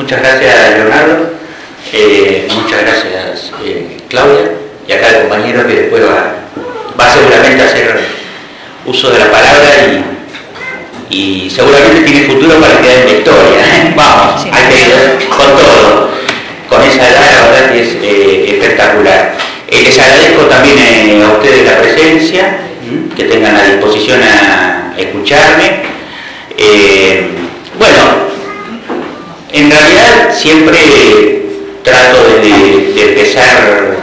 Muchas gracias, Leonardo. Muchas gracias, Claudia. Y acá el compañero que después va seguramente a hacer uso de la palabra y seguramente tiene futuro para quedar en la historia. Vamos, sí. Hay que ir con todo. Con esa edad, la verdad que es espectacular. Les agradezco también a ustedes la presencia, que tengan la disposición a escucharme. Bueno, en realidad siempre trato de empezar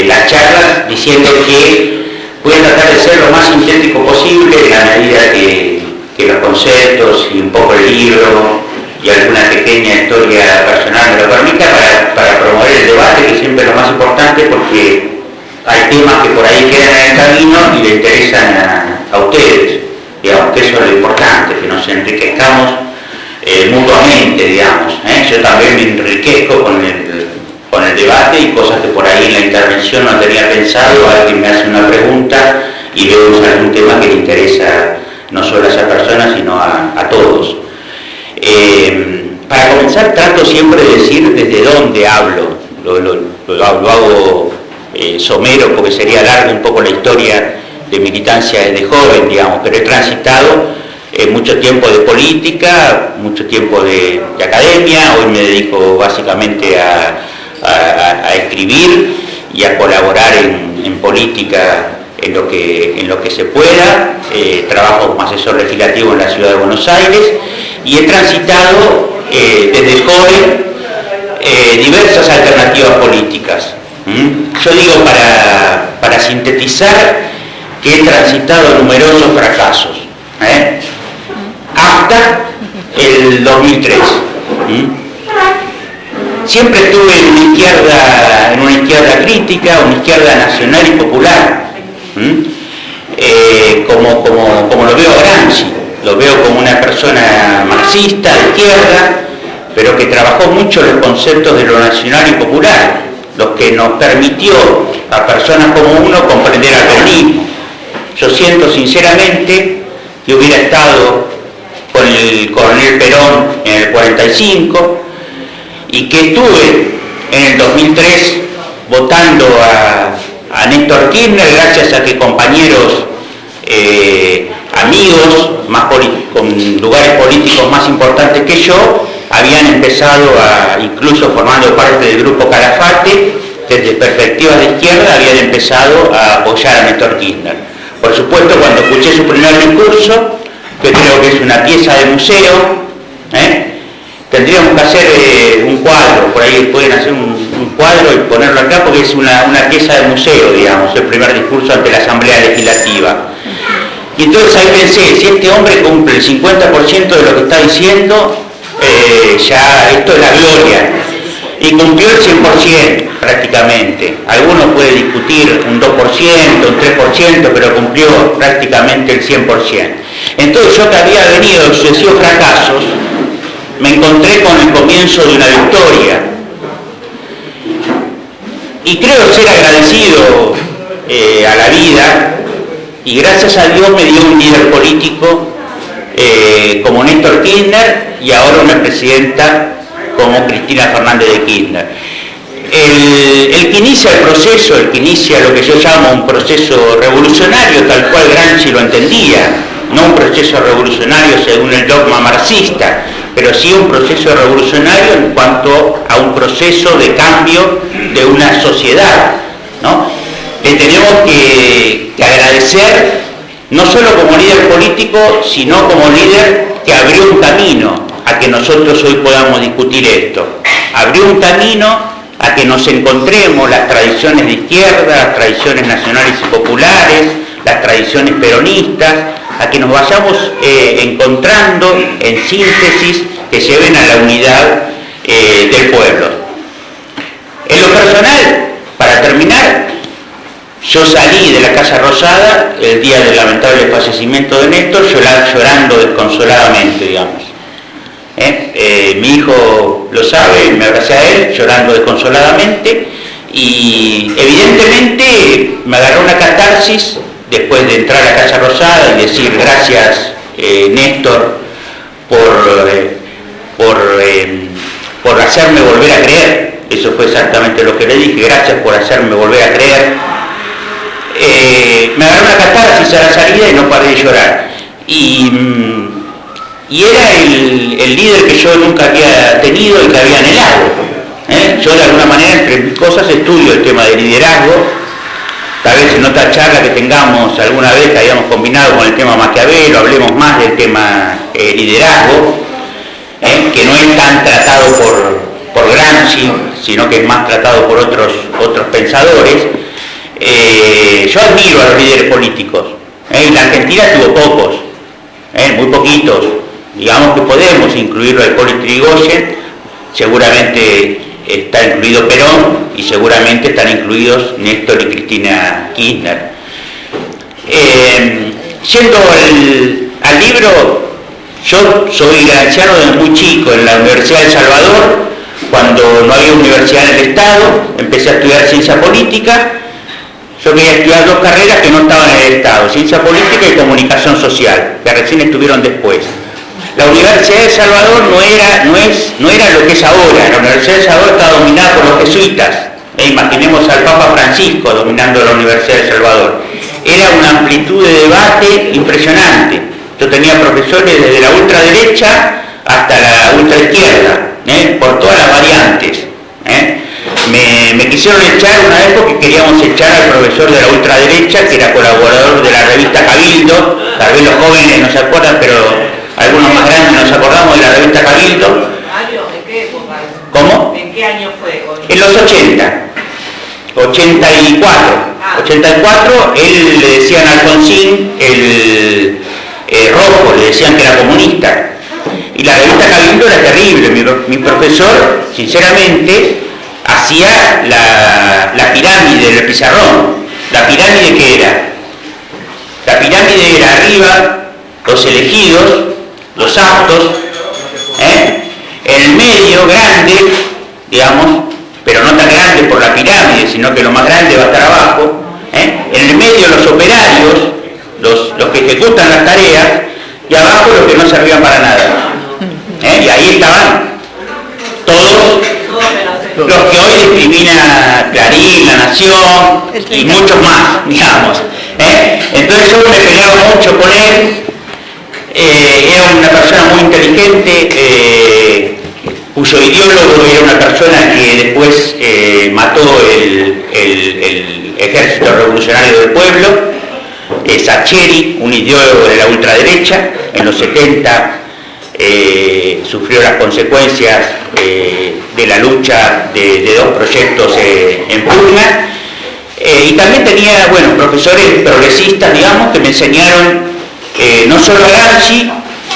las charlas diciendo que voy a tratar de ser lo más sintético posible en la medida que los conceptos y un poco el libro y alguna pequeña historia personal me lo permita para promover el debate, que siempre es lo más importante, porque hay temas que por ahí quedan en el camino y le interesan a ustedes, digamos, que eso es lo importante, que nos enriquezcamos mutuamente, digamos. Yo también me enriquezco con el debate y cosas que por ahí en la intervención no tenía pensado, alguien me hace una pregunta y vemos algún tema que le interesa no solo a esa persona, sino a todos. Para comenzar, trato siempre de decir desde dónde hablo. Lo hago somero porque sería largo un poco la historia de militancia desde joven, digamos, pero he transitado mucho tiempo de política, mucho tiempo de academia. Hoy me dedico básicamente a escribir y a colaborar en política en lo que se pueda. Trabajo como asesor legislativo en la ciudad de Buenos Aires y he transitado desde joven diversas alternativas políticas. Yo digo, para sintetizar, que he transitado numerosos fracasos, hasta el 2003. Siempre estuve en una izquierda crítica, una izquierda nacional y popular, como lo veo a Gramsci. Lo veo como una persona marxista, de izquierda, pero que trabajó mucho los conceptos de lo nacional y popular, lo que nos permitió a personas como uno comprender al peronismo. Yo siento sinceramente que hubiera estado con el coronel Perón en el 45 y que estuve en el 2003 votando a Néstor Kirchner gracias a que compañeros amigos con lugares políticos más importantes que yo habían empezado incluso formando parte del grupo Calafate, desde perspectivas de izquierda habían empezado a apoyar a Néstor Kirchner. Por supuesto, cuando escuché su primer discurso, que creo que es una pieza de museo, tendríamos que hacer un cuadro, por ahí pueden hacer un cuadro y ponerlo acá, porque es una pieza de museo, digamos, el primer discurso ante la Asamblea Legislativa. Y entonces ahí pensé, si este hombre cumple el 50% de lo que está diciendo, ya esto es la gloria. Y cumplió el 100% prácticamente. Algunos pueden discutir un 2%, un 3%, pero cumplió prácticamente el 100%. Entonces yo, que había venido de sucesivos fracasos, me encontré con el comienzo de una victoria. Y creo ser agradecido a la vida, y gracias a Dios me dio un líder político como Néstor Kirchner, y ahora una presidenta como Cristina Fernández de Kirchner. El que inicia el proceso, el que inicia lo que yo llamo un proceso revolucionario, tal cual Gramsci lo entendía, no un proceso revolucionario según el dogma marxista, pero sí un proceso revolucionario en cuanto a un proceso de cambio de una sociedad, ¿no? Le tenemos que agradecer, no solo como líder político, sino como líder que abrió un camino a que nosotros hoy podamos discutir esto. Abrió un camino a que nos encontremos las tradiciones de izquierda, las tradiciones nacionales y populares, las tradiciones peronistas, a que nos vayamos encontrando en síntesis que lleven a la unidad del pueblo. En lo personal, para terminar, yo salí de la Casa Rosada el día del lamentable fallecimiento de Néstor llorando desconsoladamente, digamos. Mi hijo lo sabe, me abracé a él llorando desconsoladamente, y evidentemente me agarró una catarsis después de entrar a la Casa Rosada y decir gracias, Néstor, por por hacerme volver a creer. Eso fue exactamente lo que le dije, gracias por hacerme volver a creer. Me agarró una catarsis a la salida y no paré de llorar. Y era el líder que yo nunca había tenido y que había anhelado. Yo de alguna manera, entre mis cosas, estudio el tema de liderazgo. Tal vez en otra charla que tengamos alguna vez que hayamos combinado con el tema Maquiavelo, hablemos más del tema liderazgo, que no es tan tratado por Gramsci, sino que es más tratado por otros pensadores. Yo admiro a los líderes políticos. En la Argentina tuvo pocos, muy poquitos. Digamos que podemos incluirlo a Hipólito Yrigoyen, seguramente está incluido Perón y seguramente están incluidos Néstor y Cristina Kirchner. Yendo al libro, yo soy granchiano desde muy chico en la Universidad de El Salvador, cuando no había universidad en el Estado, empecé a estudiar ciencia política. Yo quería estudiar dos carreras que no estaban en el Estado, ciencia política y comunicación social, que recién estuvieron después. La Universidad de El Salvador no era lo que es ahora. La Universidad de El Salvador está dominada por los jesuitas. Imaginemos al Papa Francisco dominando la Universidad de El Salvador. Era una amplitud de debate impresionante. Yo tenía profesores desde la ultraderecha hasta la ultraizquierda, por todas las variantes. Me quisieron echar una vez porque queríamos echar al profesor de la ultraderecha, que era colaborador de la revista Cabildo. Tal vez los jóvenes no se acuerdan, pero algunos más grandes nos acordamos de la revista Cabildo. ¿En qué época? ¿Cómo? ¿En qué año fue? En los 80. 84. 84, él le decían a Alfonsín el rojo, le decían que era comunista. Y la revista Cabildo era terrible. Mi profesor, sinceramente, hacía la pirámide del pizarrón. ¿La pirámide qué era? La pirámide era arriba los elegidos, los aptos, en el medio grande, digamos, pero no tan grande por la pirámide, sino que lo más grande va a estar abajo, en el medio los operarios, los que ejecutan las tareas, y abajo los que no servían para nada. Y ahí estaban todos los que hoy discrimina Clarín, La Nación y muchos más, digamos. Entonces yo me peleaba mucho con él. Era una persona muy inteligente, cuyo ideólogo era una persona que después mató el ejército revolucionario del pueblo, Sacheri, un ideólogo de la ultraderecha. En los 70 sufrió las consecuencias de la lucha de dos proyectos en pugna. Y también tenía, profesores progresistas, digamos, que me enseñaron no solo a Gramsci,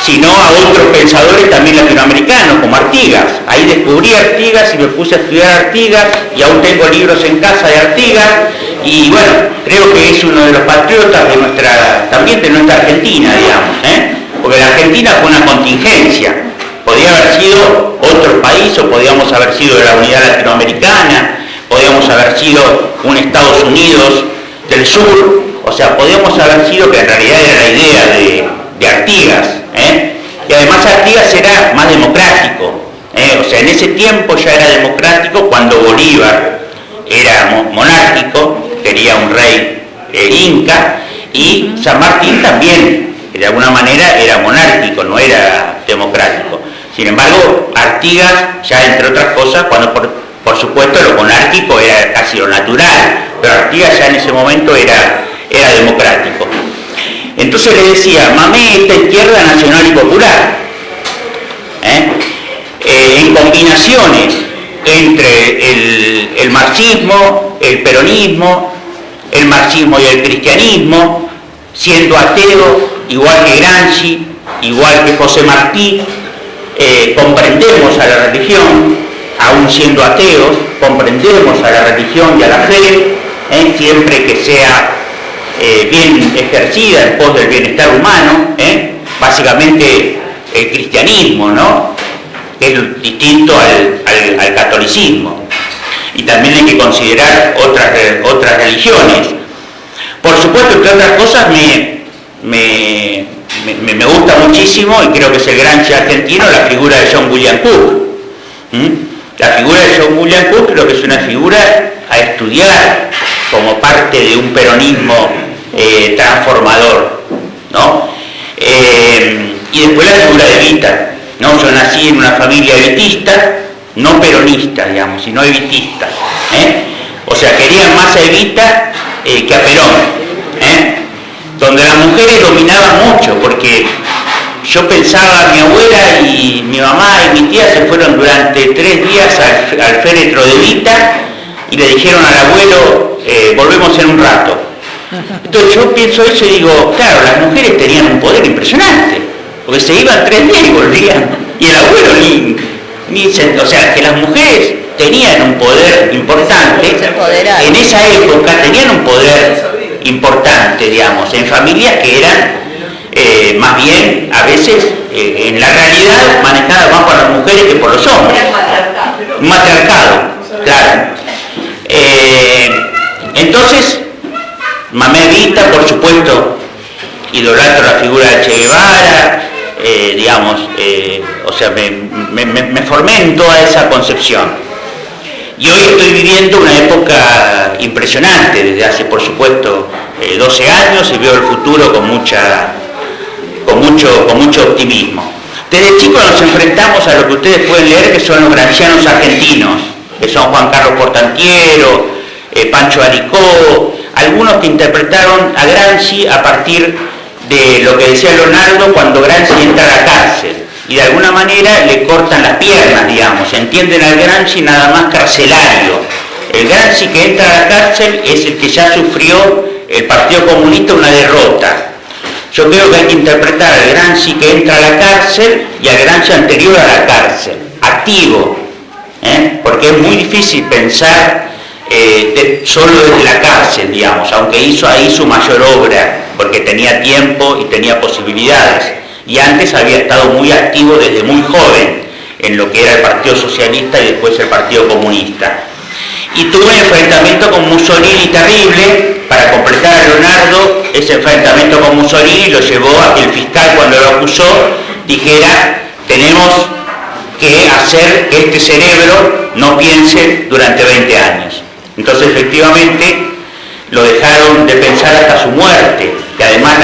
sino a otros pensadores también latinoamericanos, como Artigas. Ahí descubrí a Artigas y me puse a estudiar Artigas, y aún tengo libros en casa de Artigas, y creo que es uno de los patriotas también de nuestra Argentina, digamos, porque la Argentina fue una contingencia. Podía haber sido otro país, o podíamos haber sido de la unidad latinoamericana, podíamos haber sido un Estados Unidos del sur, o sea, podíamos haber sido, que en realidad era la idea de Artigas, y además Artigas era más democrático, o sea, en ese tiempo ya era democrático, cuando Bolívar era monárquico, quería un rey inca, y San Martín también, de alguna manera, era monárquico, no era democrático. Sin embargo, Artigas, ya entre otras cosas, cuando por supuesto lo monárquico era casi lo natural, pero Artigas ya en ese momento era democrático. Entonces le decía, mamé esta izquierda nacional y popular, en combinaciones entre el marxismo, el peronismo, el marxismo y el cristianismo, siendo ateo, igual que Gramsci, igual que José Martí, comprendemos a la religión, aún siendo ateos, comprendemos a la religión y a la fe, siempre que sea bien ejercida en pos del bienestar humano, básicamente el cristianismo, ¿no?, que es distinto al catolicismo. Y también hay que considerar otras religiones. Por supuesto, entre otras cosas, me gusta muchísimo, y creo que es el Gramsci argentino, la figura de John William Cook. La figura de John William Cook creo que es una figura a estudiar como parte de un peronismo transformador, ¿no? Y después la figura de Evita, ¿no? Yo nací en una familia evitista, no peronista, digamos, sino evitista, O sea, querían más a Evita que a Perón, donde las mujeres dominaban mucho, porque yo pensaba, mi abuela y mi mamá y mi tía se fueron durante 3 días al féretro de Evita y le dijeron al abuelo, volvemos en un rato. Entonces yo pienso eso y digo, claro, las mujeres tenían un poder impresionante, porque se iban 3 días y volvían, y el abuelo o sea, que las mujeres tenían un poder importante, en esa época tenían un poder importante, digamos, en familias que eran más bien, a veces, en la realidad, manejadas más por las mujeres que por los hombres. Un matriarcado, claro. Entonces, mamá Evita, por supuesto, idolatro la figura de Che Guevara, digamos, o sea, me formé en toda esa concepción. Y hoy estoy viviendo una época impresionante, desde hace, por supuesto, 12 años, y veo el futuro con mucho optimismo. Desde chicos nos enfrentamos a lo que ustedes pueden leer, que son los gramscianos argentinos, que son Juan Carlos Portantiero, Pancho Aricó, algunos que interpretaron a Gramsci a partir de lo que decía Leonardo cuando Gramsci entra a la cárcel, y de alguna manera le cortan las piernas, digamos, entienden al Gramsci nada más carcelario. El Gramsci que entra a la cárcel es el que ya sufrió el Partido Comunista una derrota. Yo creo que hay que interpretar al Gramsci que entra a la cárcel y al Gramsci anterior a la cárcel, activo, porque es muy difícil pensar solo desde la cárcel, digamos, aunque hizo ahí su mayor obra, porque tenía tiempo y tenía posibilidades, y antes había estado muy activo desde muy joven en lo que era el Partido Socialista y después el Partido Comunista. Y tuvo un enfrentamiento con Mussolini terrible. Para completar a Leonardo, ese enfrentamiento con Mussolini lo llevó a que el fiscal, cuando lo acusó, dijera: tenemos que hacer que este cerebro no piense durante 20 años. Entonces, efectivamente, lo dejaron de pensar hasta su muerte, que además,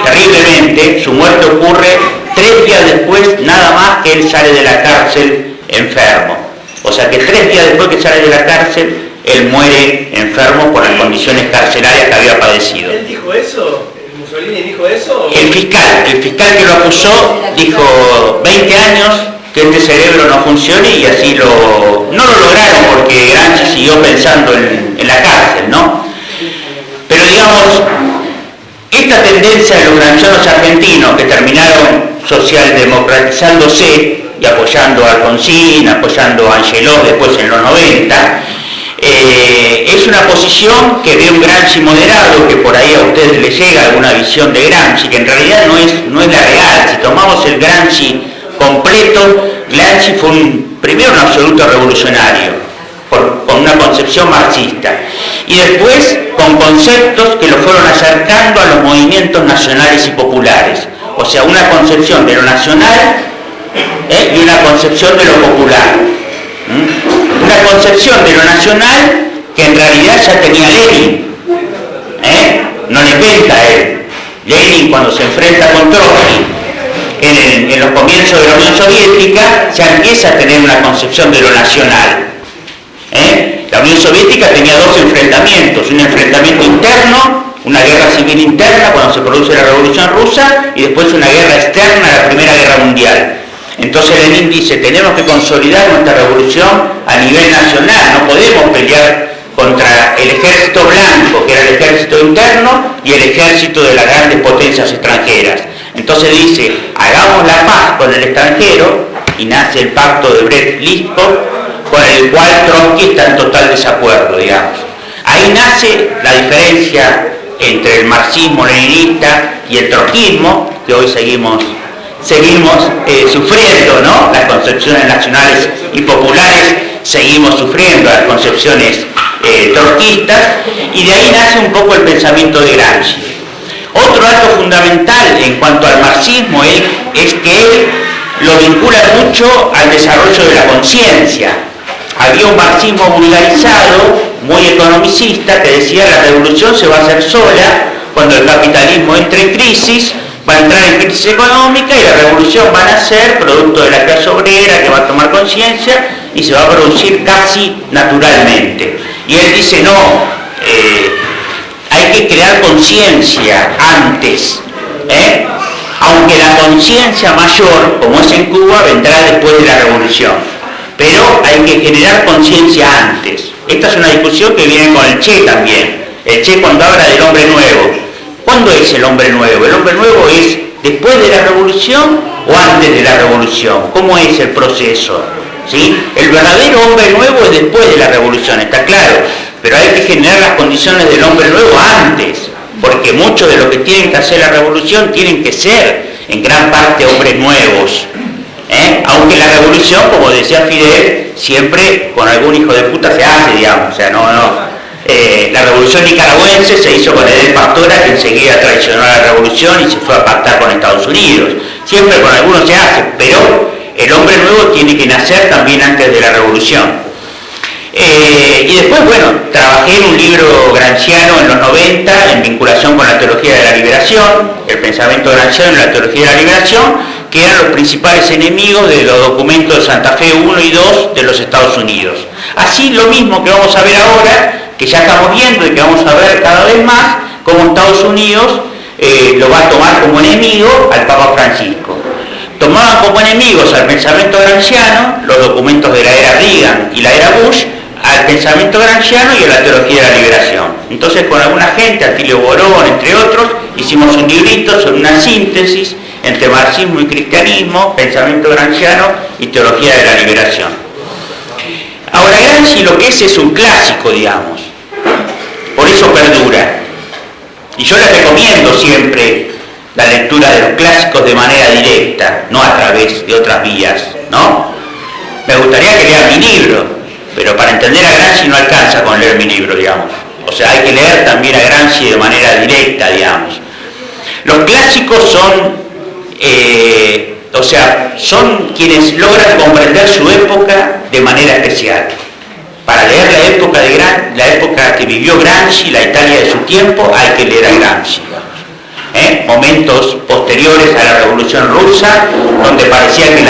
terriblemente, su muerte ocurre 3 días después, nada más que él sale de la cárcel enfermo. O sea que 3 días después que sale de la cárcel, él muere enfermo por las condiciones carcelarias que había padecido. ¿Él dijo eso? ¿El Mussolini dijo eso? El fiscal que lo acusó dijo 20 años que este cerebro no funcione, y así no lo lograron, porque Gramsci siguió pensando en la cárcel, ¿no? Pero digamos, esta tendencia de los gramscianos argentinos que terminaron socialdemocratizándose y apoyando a Alfonsín, apoyando a Angelós después en los 90, es una posición que ve un Gramsci moderado, que por ahí a ustedes les llega alguna visión de Gramsci, que en realidad no es la real. Si tomamos el Gramsci completo, Gramsci fue primero un absoluto revolucionario, con una concepción marxista, y después con conceptos que lo fueron acercando a los movimientos nacionales y populares, o sea, una concepción de lo nacional y una concepción de lo popular. Una concepción de lo nacional que en realidad ya tenía Lenin, no le inventa a él. Lenin, cuando se enfrenta con Trotsky en los comienzos de la Unión Soviética, ya empieza a tener una concepción de lo nacional. La Unión Soviética tenía 2 enfrentamientos: un enfrentamiento interno, una guerra civil interna cuando se produce la Revolución Rusa, y después una guerra externa, la Primera Guerra Mundial. Entonces Lenin dice: tenemos que consolidar nuestra revolución a nivel nacional, no podemos pelear contra el ejército blanco, que era el ejército interno, y el ejército de las grandes potencias extranjeras. Entonces dice: hagamos la paz con el extranjero, y nace el pacto de Brest-Litovsk, con el cual Trotsky está en total desacuerdo, digamos. Ahí nace la diferencia entre el marxismo-leninista y el trotskismo, que hoy seguimos sufriendo, ¿no? Las concepciones nacionales y populares seguimos sufriendo las concepciones trotskistas, y de ahí nace un poco el pensamiento de Gramsci. Otro dato fundamental en cuanto al marxismo es que él lo vincula mucho al desarrollo de la conciencia, Había un marxismo vulgarizado, muy economicista, que decía la revolución se va a hacer sola cuando el capitalismo entre en crisis, va a entrar en crisis económica y la revolución va a nacer producto de la clase obrera que va a tomar conciencia y se va a producir casi naturalmente. Y él dice, no, hay que crear conciencia antes, aunque la conciencia mayor, como es en Cuba, vendrá después de la revolución. Pero hay que generar conciencia antes. Esta es una discusión que viene con el Che también. El Che cuando habla del hombre nuevo. ¿Cuándo es el hombre nuevo? ¿El hombre nuevo es después de la revolución o antes de la revolución? ¿Cómo es el proceso? ¿Sí? El verdadero hombre nuevo es después de la revolución, está claro. Pero hay que generar las condiciones del hombre nuevo antes. Porque mucho de lo que tienen que hacer la revolución tienen que ser en gran parte hombres nuevos. Aunque la revolución, como decía Fidel, siempre con algún hijo de puta se hace, digamos, o sea, la revolución nicaragüense se hizo con Edel Pastora, que enseguida traicionó a la revolución y se fue a pactar con Estados Unidos. Siempre con algunos se hace, pero el hombre nuevo tiene que nacer también antes de la revolución. Y después, bueno, trabajé en un libro gramsciano en los 90, en vinculación con la teología de la liberación, el pensamiento gramsciano en la teología de la liberación, que eran los principales enemigos de los documentos de Santa Fe 1 y 2 de los Estados Unidos. Así lo mismo que vamos a ver ahora, que ya estamos viendo y que vamos a ver cada vez más, cómo Estados Unidos lo va a tomar como enemigo al Papa Francisco. Tomaban como enemigos al pensamiento gramsciano, los documentos de la era Reagan y la era Bush, al pensamiento gramsciano y a la teología de la liberación. Entonces con alguna gente, Atilio Borón, entre otros, hicimos un librito sobre una síntesis entre marxismo y cristianismo, pensamiento gramsciano y teología de la liberación. Ahora Gramsci lo que es un clásico, digamos, por eso perdura. Y yo les recomiendo siempre la lectura de los clásicos de manera directa, no a través de otras vías, ¿no? Me gustaría que lean mi libro, pero para entender a Gramsci no alcanza con leer mi libro, digamos. O sea, hay que leer también a Gramsci de manera directa, digamos. Los clásicos son quienes logran comprender su época de manera especial. Para leer la época que vivió Gramsci, la Italia de su tiempo, hay que leer a Gramsci. Momentos posteriores a la Revolución Rusa, donde parecía que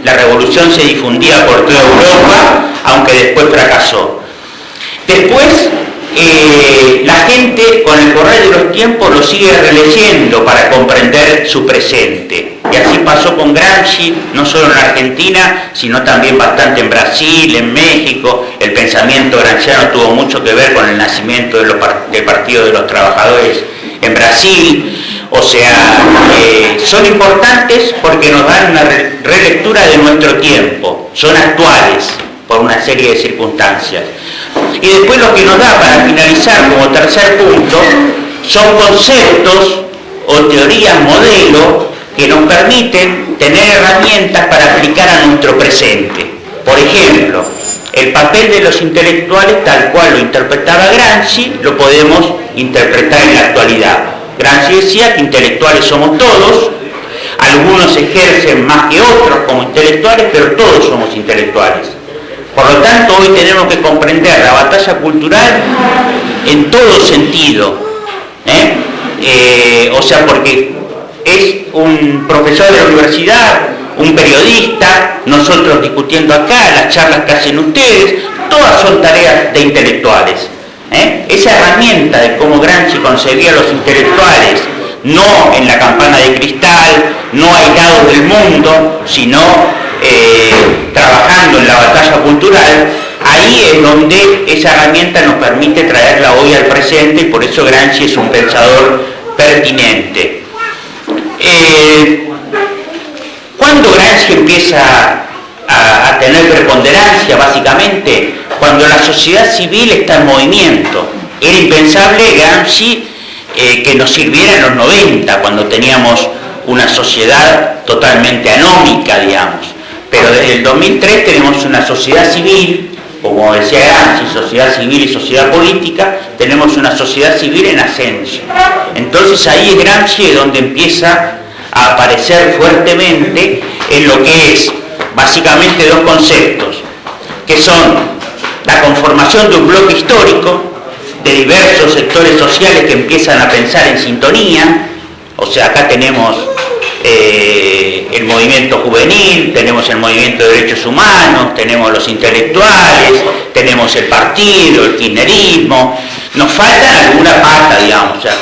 la revolución se difundía por toda Europa, aunque después fracasó. Después, la gente con el correr de los tiempos lo sigue releyendo para comprender su presente. Y así pasó con Gramsci, no solo en la Argentina, sino también bastante en Brasil, en México. El pensamiento gramsciano tuvo mucho que ver con el nacimiento del Partido de los Trabajadores en Brasil. O sea, son importantes porque nos dan una relectura de nuestro tiempo, son actuales por una serie de circunstancias. Y después lo que nos da para finalizar como tercer punto son conceptos o teorías modelo que nos permiten tener herramientas para aplicar a nuestro presente. Por ejemplo, el papel de los intelectuales tal cual lo interpretaba Gramsci, lo podemos interpretar en la actualidad. Gramsci decía que intelectuales somos todos, algunos ejercen más que otros como intelectuales, pero todos somos intelectuales. Por lo tanto, hoy tenemos que comprender la batalla cultural en todo sentido. O sea, porque es un profesor de la universidad, un periodista, nosotros discutiendo acá, las charlas que hacen ustedes, todas son tareas de intelectuales. Esa herramienta de cómo Gramsci concebía a los intelectuales, no en la campana de cristal, no aislados del mundo, sino trabajando en la batalla cultural, ahí es donde esa herramienta nos permite traerla hoy al presente y por eso Gramsci es un pensador pertinente. ¿Cuándo Gramsci empieza a tener preponderancia? Básicamente cuando la sociedad civil está en movimiento. Era impensable Gramsci que nos sirviera en los 90, cuando teníamos una sociedad totalmente anómica, digamos. Pero desde el 2003 tenemos una sociedad civil, como decía Gramsci, sociedad civil y sociedad política, tenemos una sociedad civil en ascenso. Entonces ahí es Gramsci donde empieza a aparecer fuertemente en lo que es básicamente dos conceptos: que son la conformación de un bloque histórico, de diversos sectores sociales que empiezan a pensar en sintonía. O sea, acá tenemos el movimiento juvenil, tenemos el movimiento de derechos humanos, tenemos los intelectuales, tenemos el partido, el kirchnerismo. Nos falta alguna pata, digamos, o sea,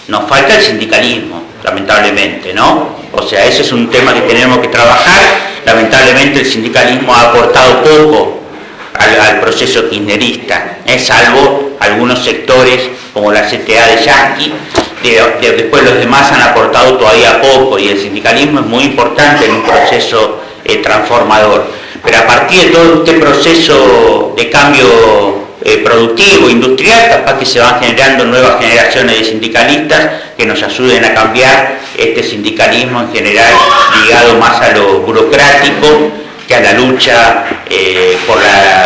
nos falta el sindicalismo, lamentablemente, ¿no? O sea, ese es un tema que tenemos que trabajar. Lamentablemente el sindicalismo ha aportado poco al proceso kirchnerista, salvo algunos sectores como la CTA de Yasky. Después los demás han aportado todavía poco, y el sindicalismo es muy importante en un proceso transformador. Pero a partir de todo este proceso de cambio productivo, industrial, capaz que se van generando nuevas generaciones de sindicalistas que nos ayuden a cambiar este sindicalismo en general, ligado más a lo burocrático que a la lucha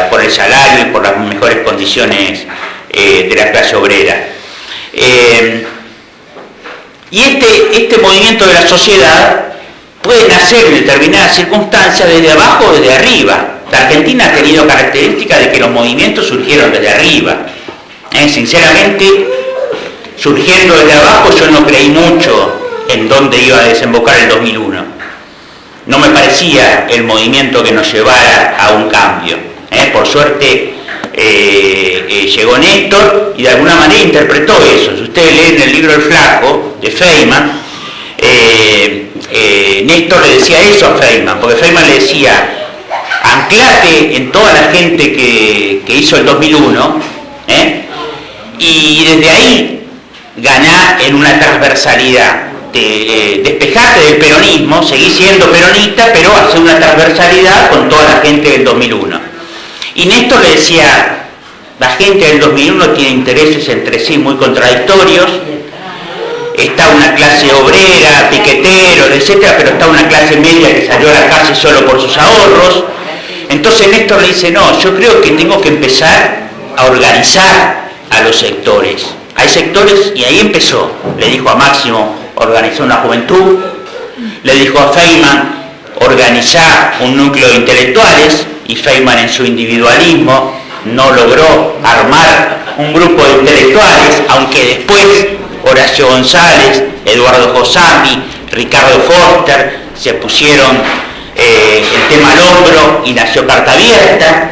por el salario y por las mejores condiciones de la clase obrera. Y este movimiento de la sociedad puede nacer en determinadas circunstancias desde abajo o desde arriba. La Argentina ha tenido características de que los movimientos surgieron desde arriba. Sinceramente, surgiendo desde abajo, yo no creí mucho en dónde iba a desembocar el 2001. No me parecía el movimiento que nos llevara a un cambio. Por suerte llegó Néstor y de alguna manera interpretó eso. Si ustedes leen el libro El Flaco de Feynman, Néstor le decía eso a Feynman, porque Feynman le decía: anclate en toda la gente que hizo el 2001, y desde ahí ganá en una transversalidad. Despejate del peronismo, seguí siendo peronista, pero hacer una transversalidad con toda la gente del 2001. Y Néstor le decía: la gente del 2001 tiene intereses entre sí muy contradictorios, está una clase obrera, piqueteros, etcétera, pero está una clase media que salió a la calle solo por sus ahorros. Entonces Néstor le dice: no, yo creo que tengo que empezar a organizar a los sectores. Hay sectores, y ahí empezó. Le dijo a Máximo: organizó una juventud. Le dijo a Feynman: organizar un núcleo de intelectuales, y Feynman en su individualismo no logró armar un grupo de intelectuales, aunque después Horacio González, Eduardo Josami, Ricardo Foster se pusieron el tema al hombro y nació Carta Abierta.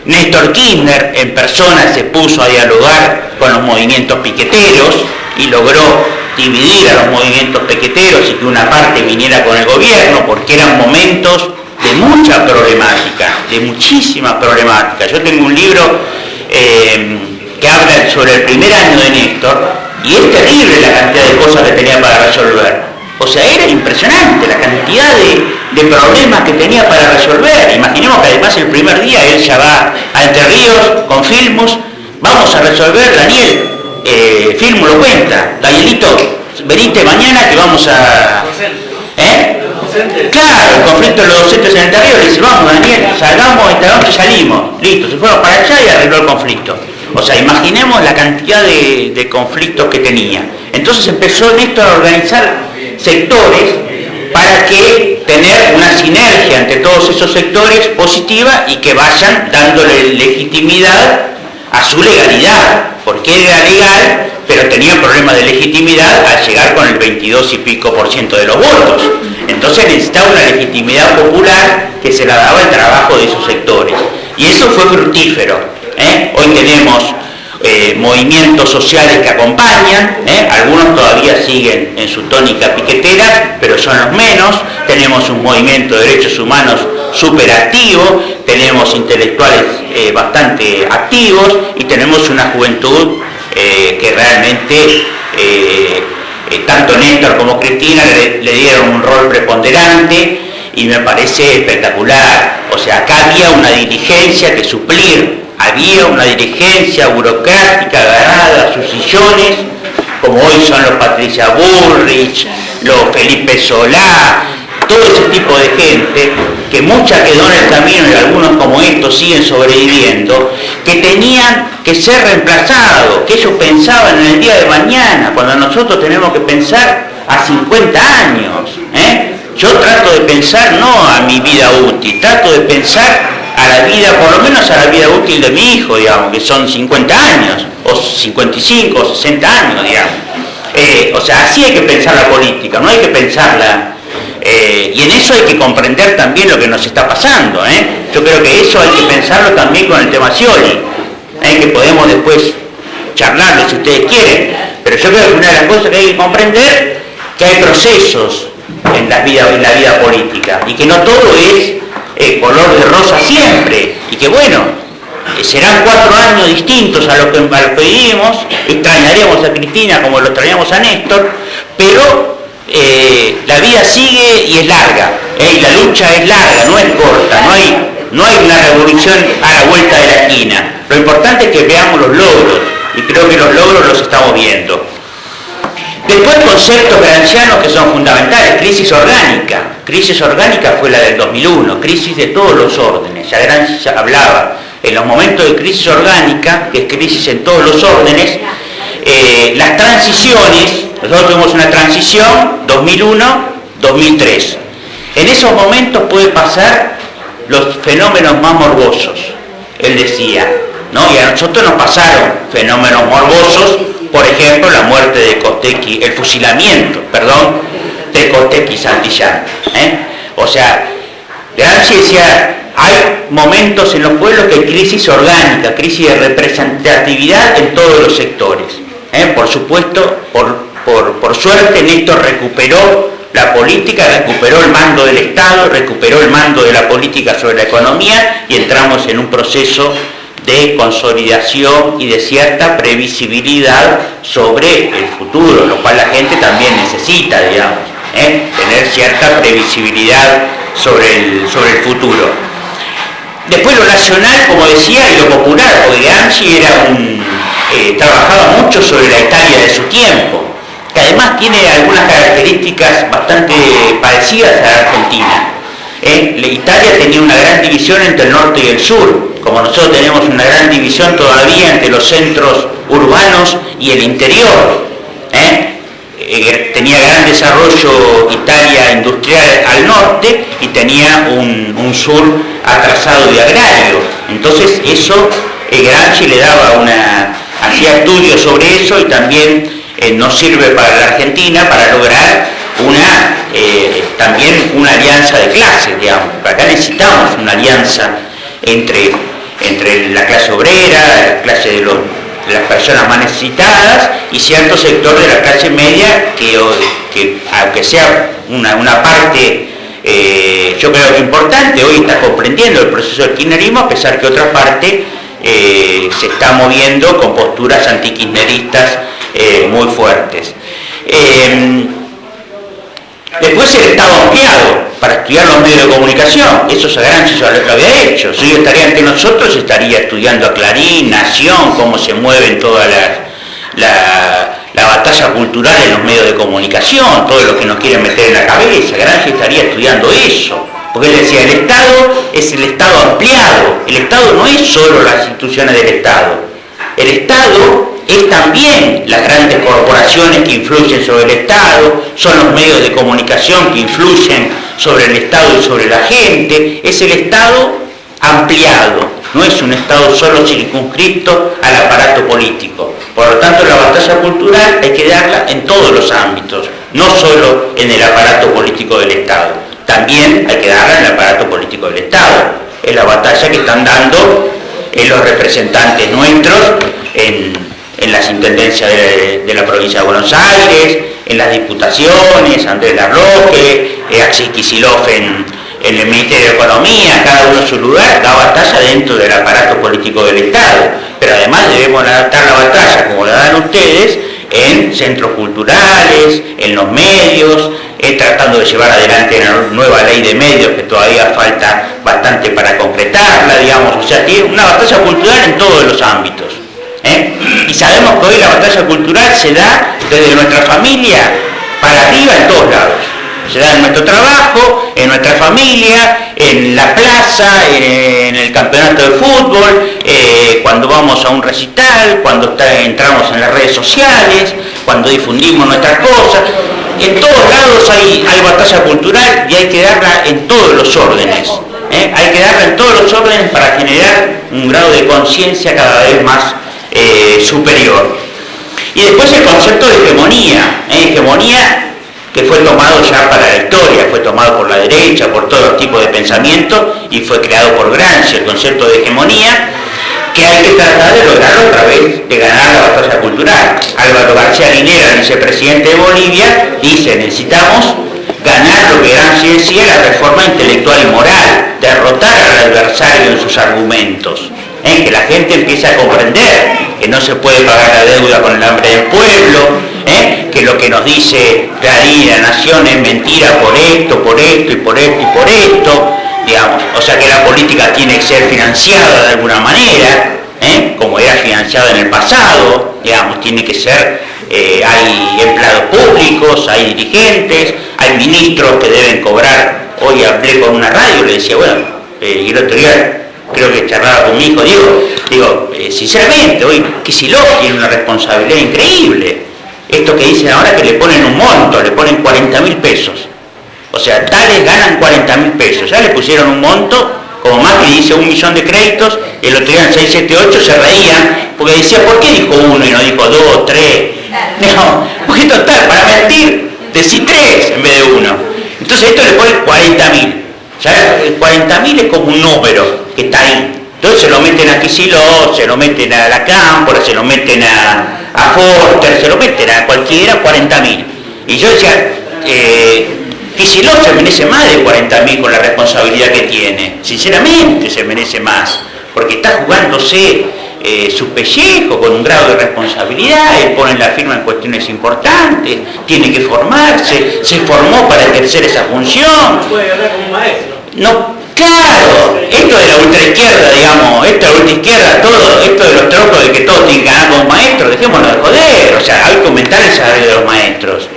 Néstor Kirchner en persona se puso a dialogar con los movimientos piqueteros y logró dividir a los movimientos piqueteros y que una parte viniera con el gobierno, porque eran momentos de mucha problemática, de muchísima problemática. Yo tengo un libro que habla sobre el primer año de Néstor, y es terrible la cantidad de cosas que tenía para resolver. O sea, era impresionante la cantidad de problemas que tenía para resolver. Imaginemos que además el primer día él ya va a Entre Ríos con Filmus: vamos a resolver, Daniel, Filmus lo cuenta, Danielito, venite mañana que vamos a... Claro, el conflicto de los docentes en Entre Ríos. Le dice: vamos, Daniel, salgamos esta noche, salimos. Listo, se fueron para allá y arregló el conflicto. O sea, imaginemos la cantidad de conflictos que tenía. Entonces empezó Néstor a organizar sectores para que tener una sinergia entre todos esos sectores positiva y que vayan dándole legitimidad a su legalidad, porque era legal, pero tenía problemas de legitimidad al llegar con el 22 y pico % de los votos. Entonces necesitaba una legitimidad popular que se la daba el trabajo de esos sectores. Y eso fue fructífero. Hoy tenemos movimientos sociales que acompañan, algunos todavía siguen en su tónica piquetera, pero son los menos. Tenemos un movimiento de derechos humanos súper activo, tenemos intelectuales bastante activos, y tenemos una juventud que realmente tanto Néstor como Cristina le dieron un rol preponderante, y me parece espectacular. O sea, acá había una dirigencia que suplir. Había una dirigencia burocrática agarrada a sus sillones, como hoy son los Patricia Bullrich, los Felipe Solá, todo ese tipo de gente, que mucha quedó en el camino y algunos como estos siguen sobreviviendo, que tenían que ser reemplazados, que ellos pensaban en el día de mañana, cuando nosotros tenemos que pensar a 50 años. Yo trato de pensar no a mi vida útil, trato de pensar a la vida, por lo menos a la vida útil de mi hijo, digamos, que son 50 años, o 55, o 60 años, digamos. O sea, así hay que pensar la política, no hay que pensarla, y en eso hay que comprender también lo que nos está pasando, Yo creo que eso hay que pensarlo también con el tema Scioli, que podemos después charlarlo si ustedes quieren, pero yo creo que una de las cosas que hay que comprender que hay procesos en la vida política, y que no todo es color de rosa siempre, y que bueno, serán 4 años distintos a los que vivimos, extrañaremos a Cristina como lo extrañamos a Néstor, pero la vida sigue y es larga, y la lucha es larga, no es corta, no hay una revolución a la vuelta de la esquina. Lo importante es que veamos los logros, y creo que los logros los estamos viendo. Después conceptos gramscianos que son fundamentales, crisis orgánica fue la del 2001, crisis de todos los órdenes, ya Gramsci hablaba, en los momentos de crisis orgánica, que es crisis en todos los órdenes, las transiciones, nosotros tuvimos una transición 2001-2003, en esos momentos puede pasar los fenómenos más morbosos, él decía, ¿no? Y a nosotros nos pasaron fenómenos morbosos, por ejemplo, la muerte de Costecchi, el fusilamiento, de Costecchi y Santillán. O sea, Gramsci decía, hay momentos en los pueblos que hay crisis orgánica, crisis de representatividad en todos los sectores. Por supuesto, por suerte, Néstor recuperó la política, recuperó el mando del Estado, recuperó el mando de la política sobre la economía, y entramos en un proceso de consolidación y de cierta previsibilidad sobre el futuro, lo cual la gente también necesita, digamos, tener cierta previsibilidad sobre el futuro. Después lo nacional, como decía, y lo popular, porque Gramsci trabajaba mucho sobre la Italia de su tiempo, que además tiene algunas características bastante parecidas a la Argentina. La Italia tenía una gran división entre el norte y el sur, como nosotros tenemos una gran división todavía entre los centros urbanos y el interior. Tenía gran desarrollo Italia industrial al norte y tenía un sur atrasado y agrario. Entonces eso, Gramsci le daba hacía estudios sobre eso, y también nos sirve para la Argentina para lograr también una alianza de clases, digamos. Acá necesitamos una alianza entre la clase obrera, la clase de las personas más necesitadas, y cierto sector de la clase media que aunque sea una parte, yo creo que importante, hoy está comprendiendo el proceso del kirchnerismo, a pesar que otra parte se está moviendo con posturas antikirchneristas muy fuertes. Después el Estado ampliado para estudiar los medios de comunicación, eso Gramsci ya lo había hecho. Si yo estaría ante nosotros, estaría estudiando a Clarín, Nación, cómo se mueven toda la batalla cultural en los medios de comunicación, todo lo que nos quieren meter en la cabeza. Gramsci estaría estudiando eso, porque él decía, el Estado es el Estado ampliado, el Estado no es solo las instituciones del Estado, el Estado es también las grandes corporaciones que influyen sobre el Estado, son los medios de comunicación que influyen sobre el Estado y sobre la gente, es el Estado ampliado, no es un Estado solo circunscrito al aparato político. Por lo tanto, la batalla cultural hay que darla en todos los ámbitos, no solo en el aparato político del Estado, también hay que darla en el aparato político del Estado. Es la batalla que están dando los representantes nuestros en las intendencias de la provincia de Buenos Aires, en las diputaciones, Andrés Larroque, Axel Kicillof en el Ministerio de Economía, cada uno en su lugar, da batalla dentro del aparato político del Estado. Pero además debemos adaptar la batalla, como la dan ustedes, en centros culturales, en los medios, tratando de llevar adelante la nueva ley de medios, que todavía falta bastante para concretarla, digamos. O sea, tiene una batalla cultural en todos los ámbitos. Y sabemos que hoy la batalla cultural se da desde nuestra familia para arriba en todos lados. Se da en nuestro trabajo, en nuestra familia, en la plaza, en el campeonato de fútbol, cuando vamos a un recital, cuando entramos en las redes sociales, cuando difundimos nuestras cosas. En todos lados hay batalla cultural, y hay que darla en todos los órdenes. Hay que darle en todos los órdenes para generar un grado de conciencia cada vez más superior. Y después el concepto de hegemonía, hegemonía que fue tomado ya para la historia, fue tomado por la derecha, por todos los tipos de pensamiento y fue creado por Gramsci, el concepto de hegemonía, que hay que tratar de lograrlo a través de ganar la batalla cultural. Álvaro García Linera, el vicepresidente de Bolivia, dice: necesitamos ganar lo que Gramsci decía, la reforma intelectual y moral, derrotar al adversario en sus argumentos, que la gente empiece a comprender que no se puede pagar la deuda con el hambre del pueblo, que lo que nos dice Clarín, La Nación, es mentira por esto, por esto y por esto y por esto, digamos. O sea que la política tiene que ser financiada de alguna manera, como era financiada en el pasado, digamos, tiene que ser, hay empleados públicos, hay dirigentes, hay ministros que deben cobrar. Hoy hablé con una radio y le decía, bueno, y el otro día creo que charlaba con mi hijo, digo, sinceramente, hoy Kicillof tiene una responsabilidad increíble. Esto que dicen ahora que le ponen un monto, le ponen 40.000 pesos. O sea, tales ganan 40.000 pesos. Ya le pusieron un monto, como Macri dice 1 millón de créditos, el otro día en 678 se reían, porque decía, ¿por qué dijo 1 y no dijo 2, 3? No, porque total, para mentir, decís 3 en vez de 1. Entonces esto le ponen 40.000. Ya el 40.000 es como un número que está ahí. Entonces se lo meten a Kicillof, se lo meten a la Cámpora, se lo meten a Forster, se lo meten a cualquiera, 40.000. Y yo decía, Kicillof se merece más de 40.000 con la responsabilidad que tiene. Sinceramente se merece más, porque está jugándose su pellejo con un grado de responsabilidad, él pone la firma en cuestiones importantes, tiene que formarse, se formó para ejercer esa función. No puede ganar como maestro. No, claro, esto de la ultraizquierda, digamos, esto de la ultraizquierda, todo, esto de los trocos de que todos tienen que ganar como maestros, dejémonos de joder, o sea, hay que aumentar el salario de los maestros,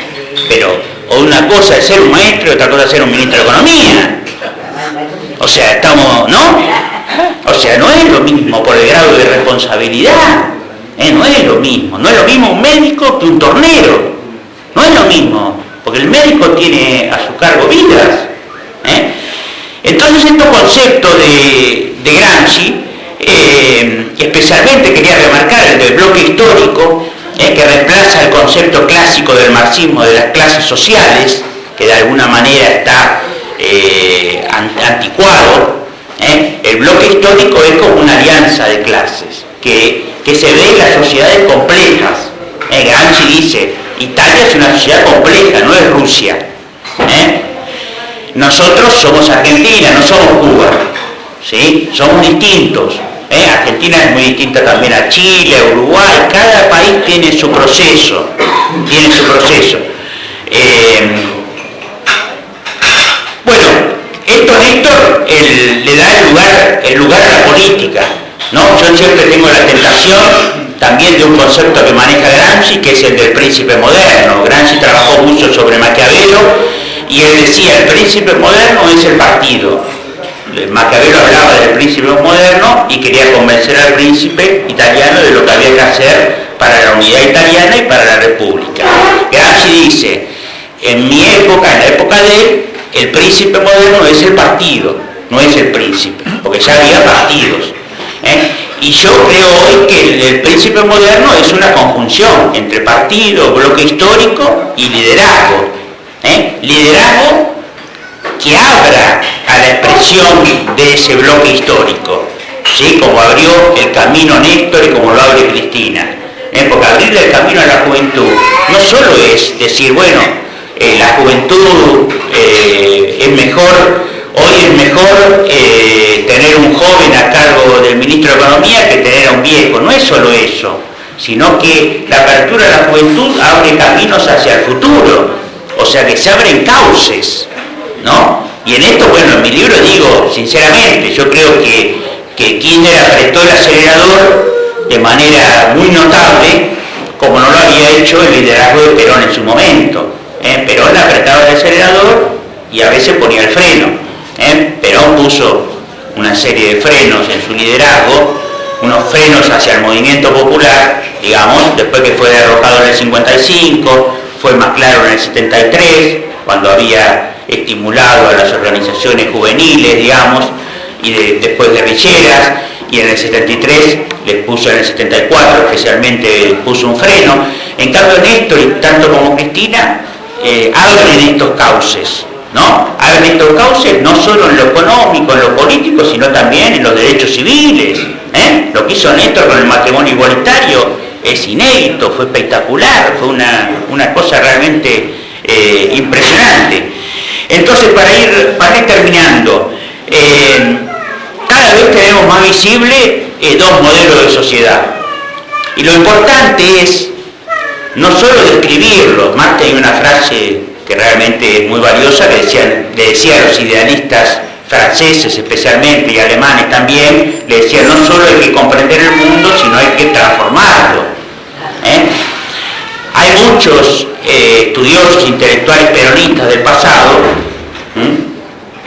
pero una cosa es ser un maestro y otra cosa es ser un ministro de Economía. O sea, estamos, ¿no? O sea, no es lo mismo por el grado de responsabilidad, no es lo mismo, no es lo mismo un médico que un tornero, no es lo mismo, porque el médico tiene a su cargo vidas, Entonces estos conceptos de Gramsci, especialmente quería remarcar el del bloque histórico, que reemplaza el concepto clásico del marxismo de las clases sociales, que de alguna manera está anticuado. El bloque histórico es como una alianza de clases, que se ve en las sociedades complejas. Gramsci dice, Italia es una sociedad compleja, no es Rusia. Nosotros somos Argentina, no somos Cuba, ¿sí? Somos distintos. Argentina es muy distinta también a Chile, a Uruguay, cada país tiene su proceso, Bueno, esto Néstor le da el lugar a la política, ¿no? Yo siempre tengo la tentación también de un concepto que maneja Gramsci, que es el del príncipe moderno. Gramsci trabajó mucho sobre Maquiavelo, y él decía, el príncipe moderno es el partido. Maquiavelo hablaba del príncipe moderno y quería convencer al príncipe italiano de lo que había que hacer para la unidad italiana y para la república. Gramsci dice, en mi época, en la época de él, el príncipe moderno es el partido, no es el príncipe, porque ya había partidos. Y yo creo hoy que el príncipe moderno es una conjunción entre partido, bloque histórico y liderazgo. Liderazgo que abra a la expresión de ese bloque histórico, ¿sí? Como abrió el camino Néstor y como lo abre Cristina. Porque abrirle el camino a la juventud no solo es decir, bueno, la juventud es mejor, hoy es mejor tener un joven a cargo del ministro de Economía que tener a un viejo. No es solo eso, sino que la apertura a la juventud abre caminos hacia el futuro. O sea que se abren cauces, ¿no? Y en esto, bueno, en mi libro digo, sinceramente, yo creo que Kirchner apretó el acelerador de manera muy notable, como no lo había hecho el liderazgo de Perón en su momento. Perón apretaba el acelerador y a veces ponía el freno. Perón puso una serie de frenos en su liderazgo, unos frenos hacia el movimiento popular, digamos, después que fue derrocado en el 55, fue más claro en el 73, cuando había estimulado a las organizaciones juveniles, digamos, después guerrilleras, y en el 73 les puso, en el 74 especialmente puso un freno. En cambio Néstor, y tanto como Cristina, abren estos cauces, ¿no? Abren estos cauces no solo en lo económico, en lo político, sino también en los derechos civiles. Lo que hizo Néstor con el matrimonio igualitario es inédito, fue espectacular, fue una cosa realmente impresionante. Entonces, para ir terminando, cada vez tenemos más visible dos modelos de sociedad. Y lo importante es no solo describirlos. Marx tenía una frase que realmente es muy valiosa, que le decía a los idealistas franceses especialmente y alemanes también, le decía: no solo hay que comprender el mundo, sino hay que transformarlo. Hay muchos estudiosos intelectuales peronistas del pasado,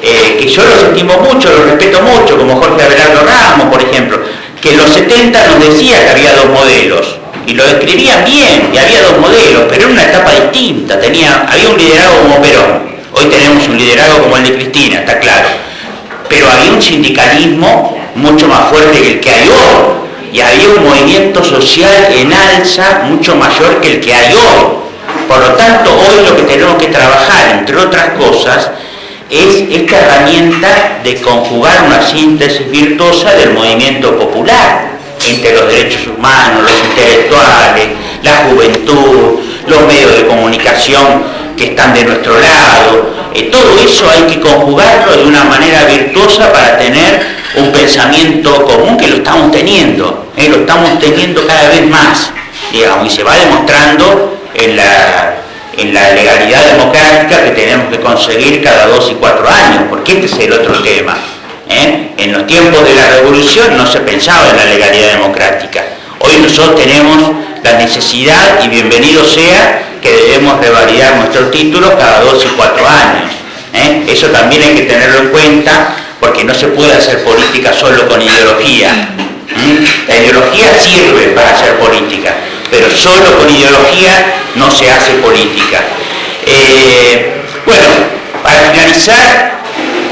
que yo los estimo mucho, los respeto mucho, como Jorge Abelardo Ramos, por ejemplo, que en los 70 nos decía que había dos modelos, y lo describían bien, y había dos modelos, pero en una etapa distinta. Había un liderazgo como Perón, hoy tenemos un liderazgo como el de Cristina, está claro, pero había un sindicalismo mucho más fuerte que el que hay hoy, y había un movimiento social en alza mucho mayor que el que hay hoy. Por lo tanto, hoy lo que tenemos que trabajar, entre otras cosas, es esta herramienta de conjugar una síntesis virtuosa del movimiento popular entre los derechos humanos, los intelectuales, la juventud, los medios de comunicación que están de nuestro lado. Todo eso hay que conjugarlo de una manera virtuosa para tener un pensamiento común, que lo estamos teniendo cada vez más, digamos, y se va demostrando en la legalidad democrática que tenemos que conseguir cada 2 y 4 años, porque este es el otro tema. En los tiempos de la revolución no se pensaba en la legalidad democrática. Hoy nosotros tenemos la necesidad, y bienvenido sea, que debemos revalidar nuestros títulos cada 2 y 4 años. Eso también hay que tenerlo en cuenta, porque no se puede hacer política solo con ideología. La ideología sirve para hacer política, pero solo con ideología no se hace política. Bueno, para finalizar,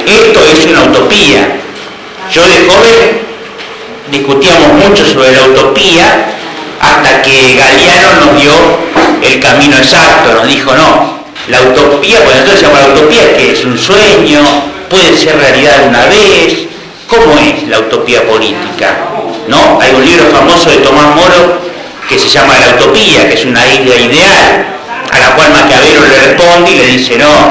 esto es una utopía. Yo de joven discutíamos mucho sobre la utopía, hasta que Galeano nos dio el camino exacto, nos dijo: no, la utopía, bueno, entonces se llama la utopía, que es un sueño, puede ser realidad una vez. ¿Cómo es la utopía política? ¿No? Hay un libro famoso de Tomás Moro que se llama La utopía, que es una isla ideal, a la cual Maquiavelo le responde y le dice: no,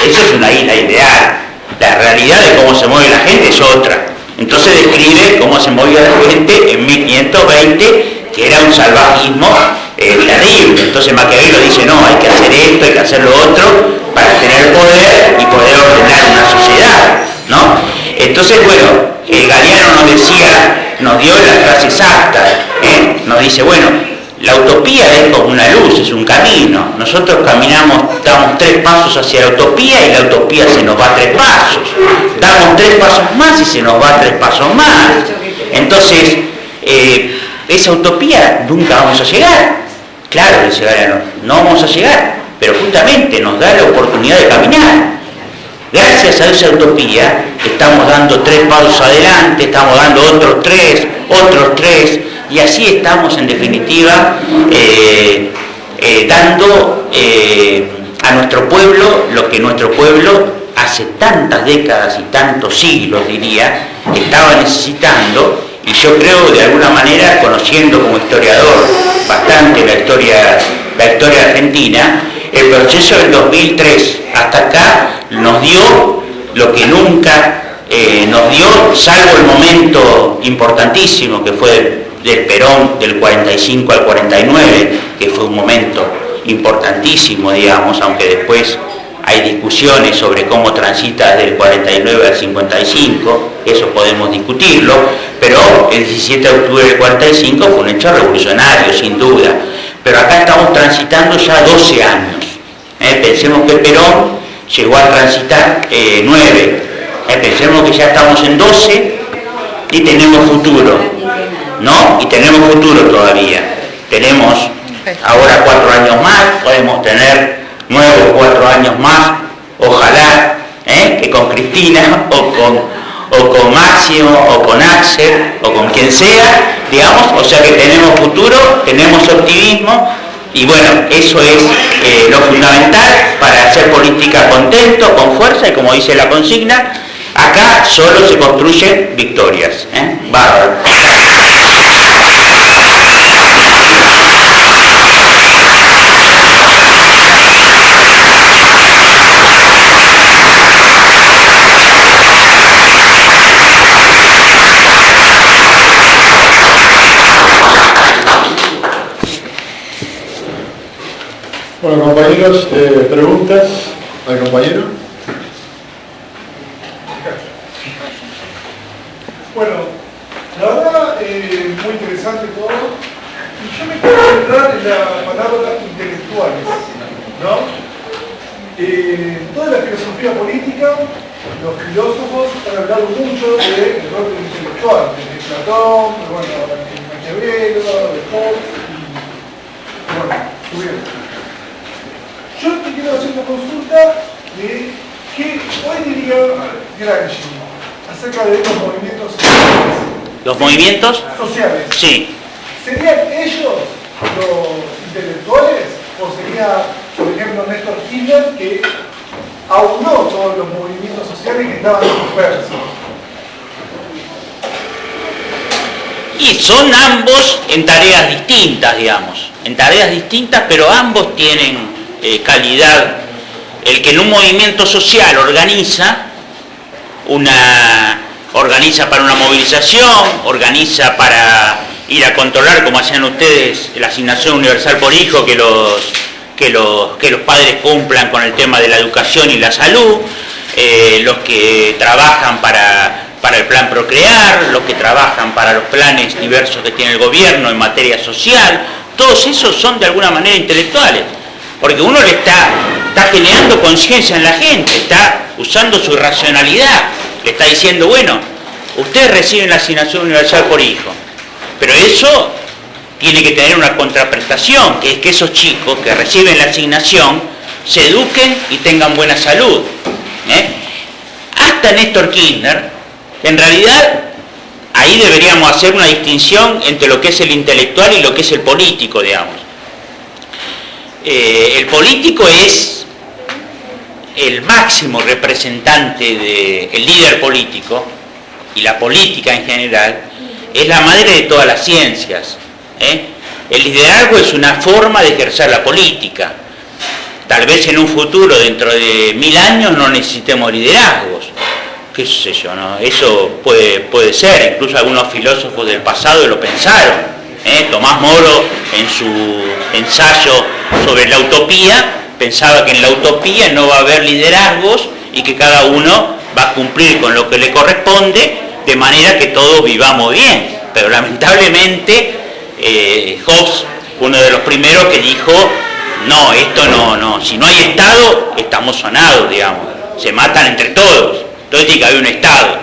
eso es una isla ideal, la realidad de cómo se mueve la gente es otra. Entonces describe cómo se movía la gente en 1520, que era un salvajismo terrible. Entonces Maquiavelo dice: no, hay que hacer esto, hay que hacer lo otro para tener poder y poder ordenar una sociedad, ¿no? Entonces, bueno, Galeano nos dio la frase exacta, nos dice: bueno, la utopía es como una luz, es un camino. Nosotros damos 3 pasos hacia la utopía, y la utopía se nos va 3 pasos. Damos 3 pasos más y se nos va 3 pasos más. Entonces, esa utopía nunca vamos a llegar. Claro, dice Galeano, no vamos a llegar, pero justamente nos da la oportunidad de caminar. Gracias a esa utopía estamos dando 3 pasos adelante, estamos dando otros 3, y así estamos en definitiva dando a nuestro pueblo lo que nuestro pueblo hace tantas décadas y tantos siglos, diría, estaba necesitando. Y yo creo, de alguna manera, conociendo como historiador bastante la historia argentina, el proceso del 2003 hasta acá nos dio lo que nunca nos dio, salvo el momento importantísimo que fue del Perón del 45 al 49, que fue un momento importantísimo, digamos, aunque después hay discusiones sobre cómo transita desde el 49 al 55, eso podemos discutirlo, pero el 17 de octubre del 45 fue un hecho revolucionario, sin duda. Pero acá estamos transitando ya 12 años. Pensemos que Perón llegó a transitar 9. Pensemos que ya estamos en 12 y tenemos futuro, ¿no? Y tenemos futuro todavía. Tenemos ahora 4 años más, podemos tener nuevos 4 años más, ojalá, que con Cristina o o con Máximo, o con Axel, o con quien sea, digamos, o sea que tenemos futuro, tenemos optimismo, y bueno, eso es lo fundamental para hacer política contento, con fuerza, y como dice la consigna, acá solo se construyen victorias. Bárbaro. Bueno, compañeros, preguntas al compañero. Bueno, la verdad, muy interesante todo. Y yo me quiero centrar en la palabra intelectuales, ¿no? Toda la filosofía política, los filósofos han hablado mucho del rol del intelectual, desde Platón, bueno, Maquiavelo, Descartes, y bueno, tuvieron. Yo te quiero hacer una consulta de qué hoy diría Gramsci acerca de los movimientos sociales. ¿Los movimientos? Sociales. Sí. ¿Serían ellos los intelectuales? ¿O sería, por ejemplo, Néstor Kirchner, que aunó todos los movimientos sociales que estaban dispersos? Y son ambos en tareas distintas, digamos. En tareas distintas, pero ambos tienen calidad. El que en un movimiento social organiza para una movilización, organiza para ir a controlar, como hacían ustedes, la asignación universal por hijo, que los padres cumplan con el tema de la educación y la salud, los que trabajan para el plan Procrear, los que trabajan para los planes diversos que tiene el gobierno en materia social, todos esos son de alguna manera intelectuales. Porque uno le está generando conciencia en la gente, está usando su racionalidad, le está diciendo, bueno, ustedes reciben la asignación universal por hijo, pero eso tiene que tener una contraprestación, que es que esos chicos que reciben la asignación se eduquen y tengan buena salud. Hasta Néstor Kirchner, en realidad, ahí deberíamos hacer una distinción entre lo que es el intelectual y lo que es el político, digamos. El político es el máximo representante del líder político, y la política en general es la madre de todas las ciencias. El liderazgo es una forma de ejercer la política. Tal vez en un futuro, dentro de 1000 años, no necesitemos liderazgos. ¿Qué sé yo? ¿No? Eso puede ser, incluso algunos filósofos del pasado lo pensaron. Tomás Moro, en su ensayo sobre la utopía, pensaba que en la utopía no va a haber liderazgos y que cada uno va a cumplir con lo que le corresponde, de manera que todos vivamos bien. Pero lamentablemente Hobbes, uno de los primeros que dijo, no, esto no, si no hay Estado, estamos sonados, digamos, se matan entre todos, entonces tiene que haber un Estado.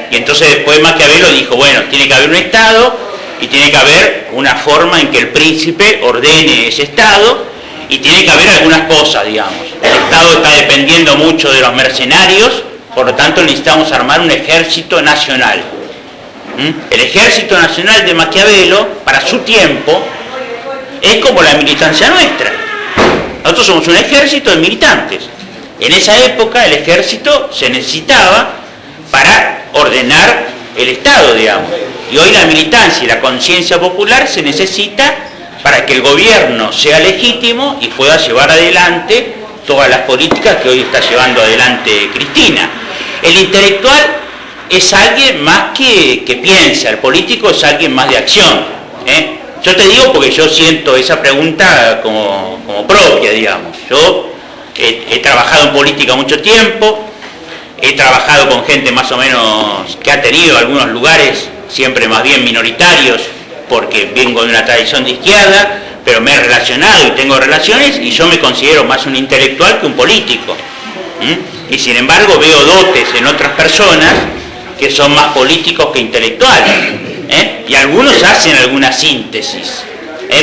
Y entonces después Maquiavelo dijo, bueno, tiene que haber un Estado, y tiene que haber una forma en que el príncipe ordene ese Estado, y tiene que haber algunas cosas, digamos. El Estado está dependiendo mucho de los mercenarios, por lo tanto necesitamos armar un ejército nacional. El ejército nacional de Maquiavelo, para su tiempo, es como la militancia nuestra. Nosotros somos un ejército de militantes. En esa época el ejército se necesitaba para ordenar el Estado, digamos. Y hoy la militancia y la conciencia popular se necesita para que el gobierno sea legítimo y pueda llevar adelante todas las políticas que hoy está llevando adelante Cristina. El intelectual es alguien más que piensa, el político es alguien más de acción. Yo te digo porque yo siento esa pregunta como propia, digamos. Yo he trabajado en política mucho tiempo, he trabajado con gente más o menos que ha tenido algunos lugares siempre más bien minoritarios, porque vengo de una tradición de izquierda, pero me he relacionado y tengo relaciones, y yo me considero más un intelectual que un político. Y sin embargo veo dotes en otras personas que son más políticos que intelectuales. Y algunos hacen alguna síntesis.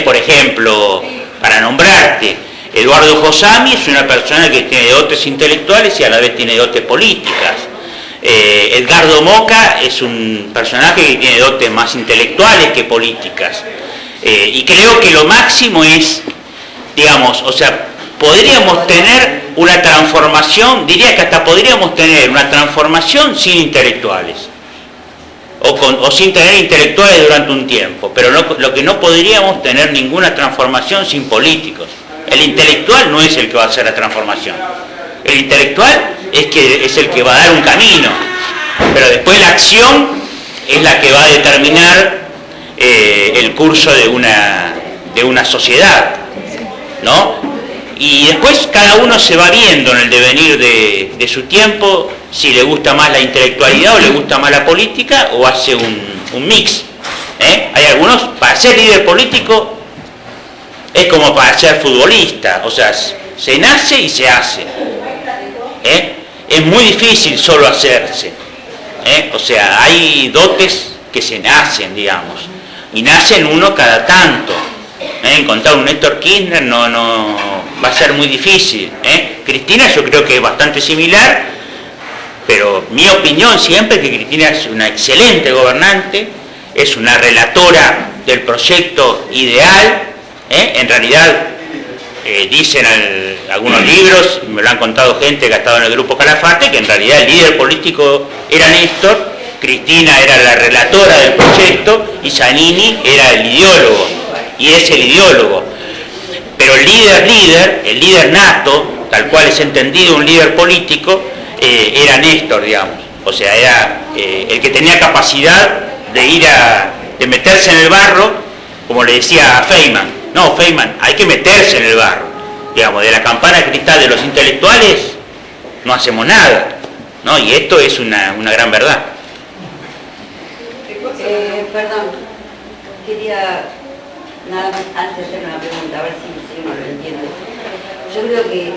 Por ejemplo, para nombrarte, Eduardo Josami es una persona que tiene dotes intelectuales y a la vez tiene dotes políticas. Edgardo Moca es un personaje que tiene dotes más intelectuales que políticas. Y creo que lo máximo es, digamos, o sea, podríamos tener una transformación, diría que hasta podríamos tener una transformación sin intelectuales. O sin tener intelectuales durante un tiempo, pero lo que no podríamos tener ninguna transformación sin políticos. El intelectual no es el que va a hacer la transformación. El intelectual es el que va a dar un camino, pero después la acción es la que va a determinar el curso de una sociedad, ¿no? Y después cada uno se va viendo en el devenir de su tiempo si le gusta más la intelectualidad o le gusta más la política, o hace un mix. Hay algunos, para ser líder político es como para ser futbolista, o sea, se nace y se hace. Es muy difícil solo hacerse. O sea, hay dotes que se nacen, digamos, y nacen uno cada tanto. Encontrar un Néstor Kirchner no va a ser muy difícil. Cristina yo creo que es bastante similar, pero mi opinión siempre es que Cristina es una excelente gobernante, es una relatora del proyecto ideal. En realidad dicen algunos libros, me lo han contado gente que ha estado en el grupo Calafate, que en realidad el líder político era Néstor, Cristina era la relatora del proyecto y Zanini era el ideólogo, y es el ideólogo. Pero el líder nato, tal cual es entendido un líder político, era Néstor, digamos. O sea, era el que tenía capacidad de meterse en el barro, como le decía a Feynman. No, Feynman, hay que meterse en el barro. Digamos, de la campana de cristal de los intelectuales no hacemos nada, ¿no? Y esto es una gran verdad. Perdón, quería nada más antes de hacer una pregunta, a ver si uno lo entiende. Yo creo que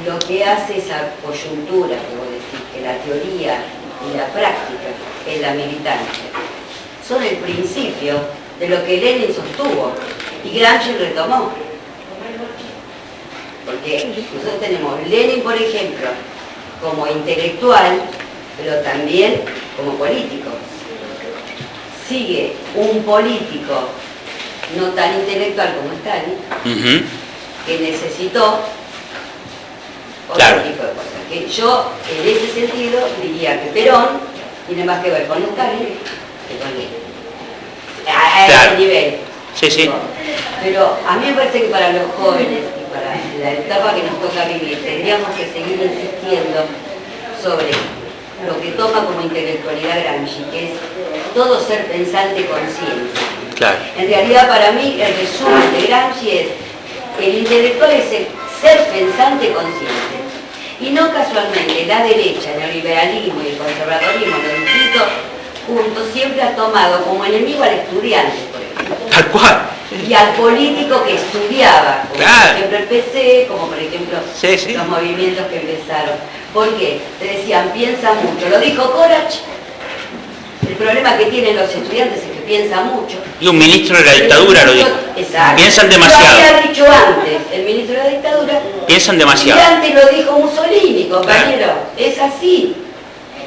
lo que hace esa coyuntura, que vos decís, que la teoría y la práctica es la militancia, son el principio de lo que Lenin sostuvo y Gramsci retomó. Porque nosotros tenemos Lenin, por ejemplo, como intelectual, pero también como político. Sigue un político no tan intelectual como Stalin, que necesitó otro tipo de cosas. Que yo, en ese sentido, diría que Perón tiene más que ver con Stalin que con Lenin. A ese nivel. Sí, sí. Pero a mí me parece que para los jóvenes y para la etapa que nos toca vivir, tendríamos que seguir insistiendo sobre lo que toma como intelectualidad Gramsci, que es todo ser pensante consciente. Claro. En realidad, para mí, el resumen de Gramsci es: el intelectual es el ser pensante consciente. Y no casualmente la derecha, el neoliberalismo y el conservadorismo, los distintos puntos, siempre ha tomado como enemigo al estudiante, por ejemplo. Tal cual. Y al político que estudiaba, como Claro. por ejemplo el PC, como por ejemplo Sí. los movimientos que empezaron. ¿Por qué? Te decían, piensa mucho. Lo dijo Corach. El problema que tienen los estudiantes es que piensan mucho. Y un ministro de la dictadura lo dijo. Exacto. Piensan demasiado. Lo había dicho antes el ministro de la dictadura. Piensan demasiado. Y antes lo dijo Mussolini, compañero. Es así.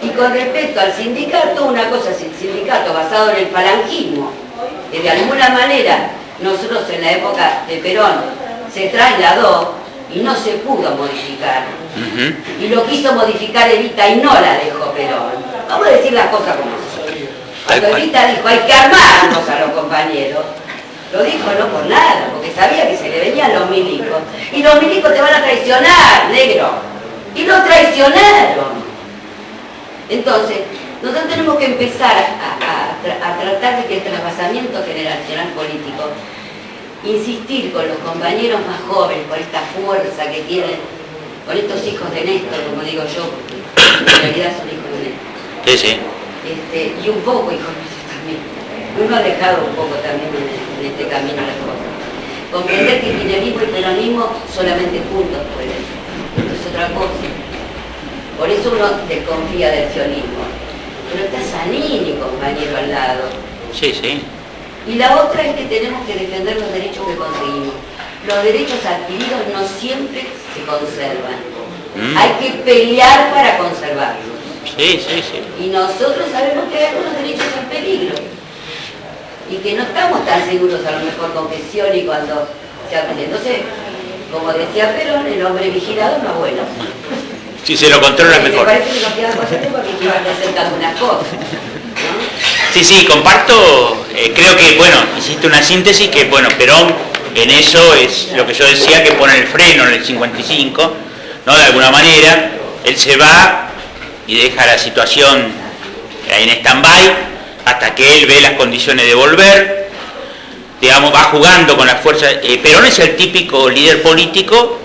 Y con respecto al sindicato, una cosa es el sindicato basado en el falangismo, que de alguna manera nosotros en la época de Perón se trasladó y no se pudo modificar. Y lo quiso modificar Evita y no la dejó Perón. Vamos a decir las cosas como son. Cuando Evita dijo hay que armarnos a los compañeros, lo dijo no por nada, porque sabía que se le venían los milicos. Y los milicos te van a traicionar, negro. Y lo traicionaron. Entonces, nosotros tenemos que empezar a tratar de que el traspasamiento generacional político, insistir con los compañeros más jóvenes, con esta fuerza que tienen, con estos hijos de Néstor, como digo yo, porque en realidad son hijos de Néstor. Sí, sí. Y un poco hijos nuestros también. Uno ha dejado un poco también en este camino las cosas. Comprender que el kirchnerismo y el peronismo solamente juntos pueden. Esto es otra cosa. Por eso uno desconfía del sionismo. Pero está Zanini, compañero, al lado. Sí, sí. Y la otra es que tenemos que defender los derechos que conseguimos. Los derechos adquiridos no siempre se conservan. Hay que pelear para conservarlos. Sí, sí, sí. Y nosotros sabemos que hay algunos derechos en peligro. Y que no estamos tan seguros a lo mejor con que Scioli cuando se aprende. Entonces, como decía Perón, el hombre vigilado no es bueno. Si se lo controla es Me mejor. parece que nos queda cosas porque iban acercando unas cosas, ¿no? Sí, sí, comparto, creo que, bueno, hiciste una síntesis que, bueno, Perón en eso es lo que yo decía, que pone el freno en el 55, ¿no? De alguna manera, él se va y deja la situación en stand-by hasta que él ve las condiciones de volver, digamos, va jugando con las fuerzas. Perón es el típico líder político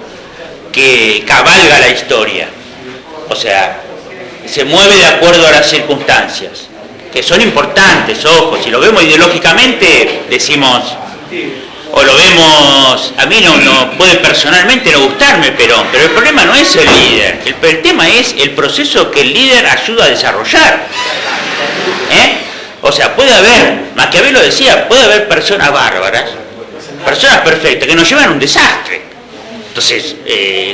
que cabalga la historia, o sea, se mueve de acuerdo a las circunstancias, que son importantes, ojo, si lo vemos ideológicamente, decimos, o lo vemos, a mí no puede personalmente no gustarme Perón, pero el problema no es el líder, el tema es el proceso que el líder ayuda a desarrollar. O sea, puede haber, Maquiavelo decía, puede haber personas bárbaras, personas perfectas, que nos llevan a un desastre. Entonces,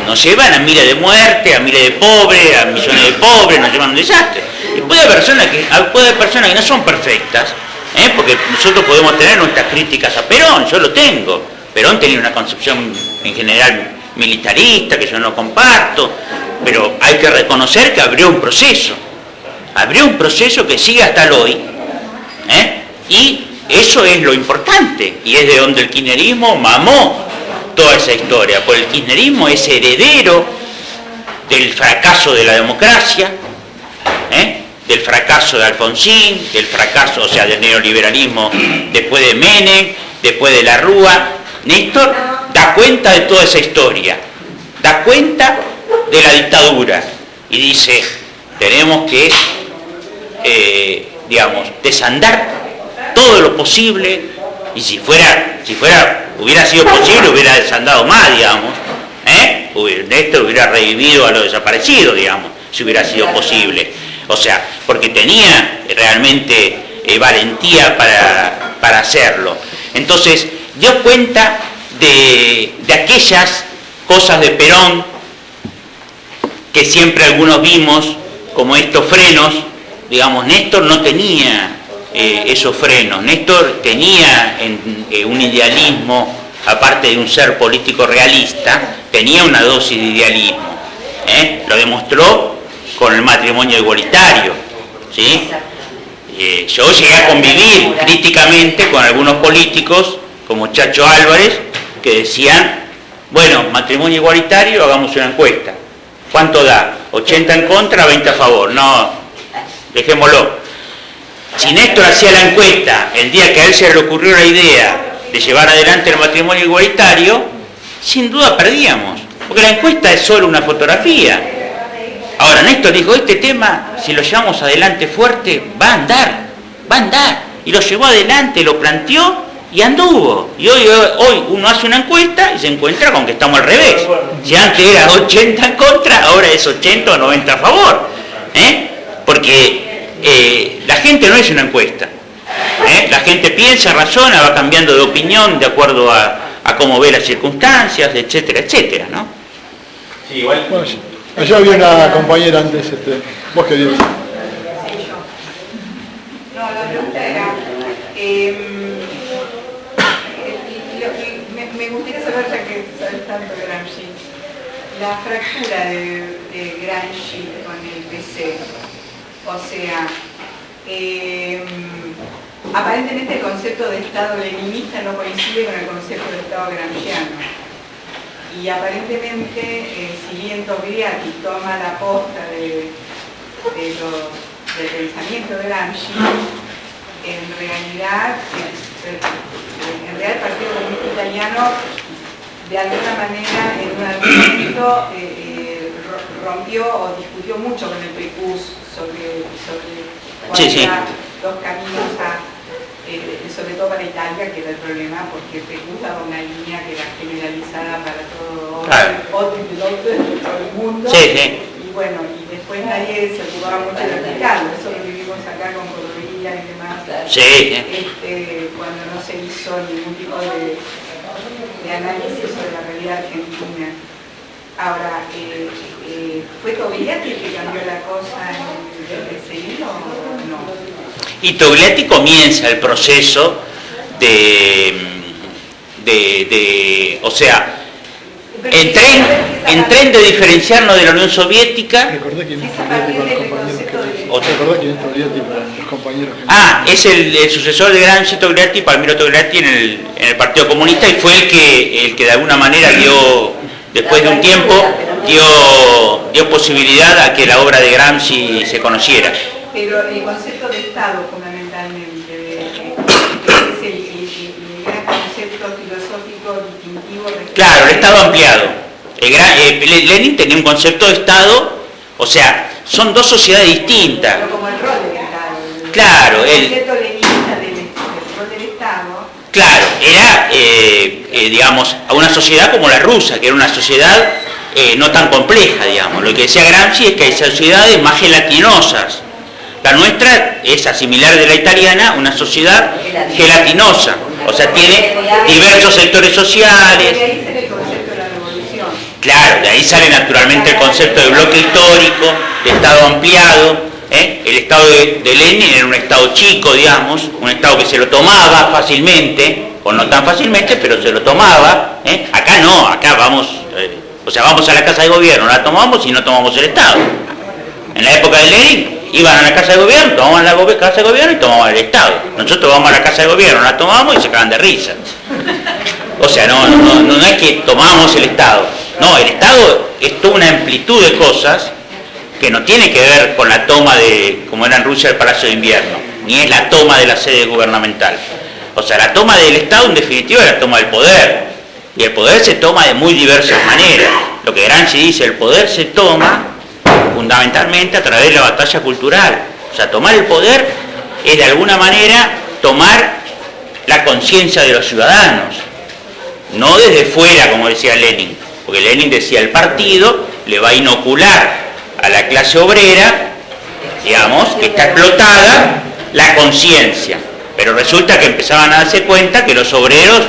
nos llevan a miles de muertes, a miles de pobres, a millones de pobres, nos llevan a un desastre. Y puede haber personas que no son perfectas, porque nosotros podemos tener nuestras críticas a Perón, yo lo tengo. Perón tenía una concepción en general militarista que yo no comparto, pero hay que reconocer que abrió un proceso que sigue hasta el hoy, y eso es lo importante, y es de donde el kirchnerismo mamó toda esa historia, porque el kirchnerismo es heredero del fracaso de la democracia, del fracaso de Alfonsín, del fracaso, o sea, del neoliberalismo después de Menem, después de la Rúa. Néstor da cuenta de toda esa historia, da cuenta de la dictadura y dice, tenemos que, digamos, desandar todo lo posible, y si hubiera sido posible, hubiera desandado más, digamos, Néstor hubiera revivido a los desaparecidos, digamos, si hubiera sido posible. O sea, porque tenía realmente valentía para hacerlo. Entonces, dio cuenta de aquellas cosas de Perón que siempre algunos vimos como estos frenos. Digamos, Néstor no tenía esos frenos. Néstor tenía un idealismo, aparte de un ser político realista, tenía una dosis de idealismo. Lo demostró con el matrimonio igualitario, ¿sí? Yo llegué a convivir críticamente con algunos políticos, como Chacho Álvarez, que decían, bueno, matrimonio igualitario, hagamos una encuesta. ¿Cuánto da? 80 en contra, 20 a favor. No, dejémoslo. Si Néstor hacía la encuesta el día que a él se le ocurrió la idea de llevar adelante el matrimonio igualitario, sin duda perdíamos, porque la encuesta es solo una fotografía. Ahora, Néstor dijo, este tema, si lo llevamos adelante fuerte, va a andar. Y lo llevó adelante, lo planteó y anduvo. Y hoy uno hace una encuesta y se encuentra con que estamos al revés. Si antes era 80 en contra, ahora es 80 o 90 a favor. Porque la gente no es una encuesta. La gente piensa, razona, va cambiando de opinión de acuerdo a cómo ve las circunstancias, etcétera, etcétera, ¿no? Sí, igual. Bueno, allá había una compañera antes, vos querías. No, la pregunta era, me gustaría saber, ya que sabes tanto de Gramsci, la fractura de Gramsci con el PC. O sea, aparentemente el concepto de Estado leninista no coincide con el concepto de Estado gramsciano. Y aparentemente, si bien Togliatti toma la posta del pensamiento de Gramsci, en realidad el Partido Comunista Italiano, de alguna manera, en un momento rompió o discutió mucho con el PQS sobre cuáles eran los caminos sobre todo para Italia, que era el problema, porque el PQS daba una línea que era generalizada para todo el mundo. Y bueno, y después nadie se ocupaba mucho de explicarlo. Eso lo vivimos acá con Cordovilla y demás. Cuando no se hizo ningún tipo de análisis sobre la realidad argentina. Ahora, ¿fue Togliatti el que cambió la cosa en el PCI o no? Y Togliatti comienza el proceso o sea, en tren de diferenciarnos de la Unión Soviética. Recordé quién es Es a partir Togliatti del para los concepto compañeros. de... ¿O te acordás quién es Togliatti para los compañeros? Es el sucesor de Gramsci, Togliatti, Palmiro Togliatti en el Partido Comunista, y fue el que de alguna manera dio, después de un tiempo, dio posibilidad a que la obra de Gramsci se conociera. Pero el concepto de Estado, fundamentalmente, es el gran concepto filosófico distintivo. Claro, el Estado ampliado. Lenin tenía un concepto de Estado, o sea, son dos sociedades distintas. Pero como el rol del Estado. Claro, el concepto leninista del rol del Estado. Claro, era, digamos, a una sociedad como la rusa, que era una sociedad no tan compleja, digamos. Lo que decía Gramsci es que hay sociedades más gelatinosas. La nuestra es, a similar de la italiana, una sociedad gelatinosa, o sea, tiene diversos sectores sociales. De ahí sale el concepto de la revolución. Claro, de ahí sale naturalmente el concepto de bloque histórico, de Estado ampliado. El Estado de Lenin era un Estado chico, digamos, un Estado que se lo tomaba fácilmente, o no tan fácilmente, pero se lo tomaba. Acá no, acá vamos, vamos a la Casa de Gobierno, la tomamos y no tomamos el Estado. En la época de Lenin, iban a la Casa de Gobierno, tomaban la Casa de Gobierno y tomaban el Estado. Nosotros vamos a la Casa de Gobierno, la tomamos y se cagan de risa. O sea, no es que tomamos el Estado. No, el Estado es toda una amplitud de cosas que no tiene que ver con la toma de, como era en Rusia, el Palacio de Invierno, ni es la toma de la sede gubernamental. O sea, la toma del Estado en definitiva es la toma del poder. Y el poder se toma de muy diversas maneras. Lo que Gramsci dice, el poder se toma fundamentalmente a través de la batalla cultural. O sea, tomar el poder es de alguna manera tomar la conciencia de los ciudadanos, no desde fuera, como decía Lenin, porque Lenin decía, el partido le va a inocular a la clase obrera, digamos, que está explotada, la conciencia. Pero resulta que empezaban a darse cuenta que los obreros,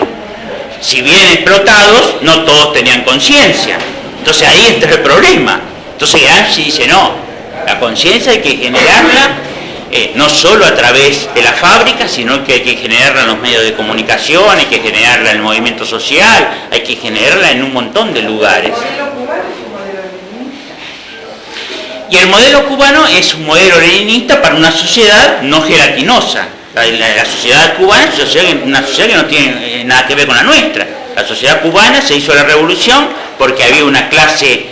si bien explotados, no todos tenían conciencia. Entonces ahí entra el problema. Entonces Gramsci dice, no, la conciencia hay que generarla no solo a través de la fábrica, sino que hay que generarla en los medios de comunicación, hay que generarla en el movimiento social, hay que generarla en un montón de lugares. Y el modelo cubano es un modelo leninista para una sociedad no gelatinosa. La sociedad cubana es una sociedad que no tiene nada que ver con la nuestra. La sociedad cubana se hizo la revolución porque había una clase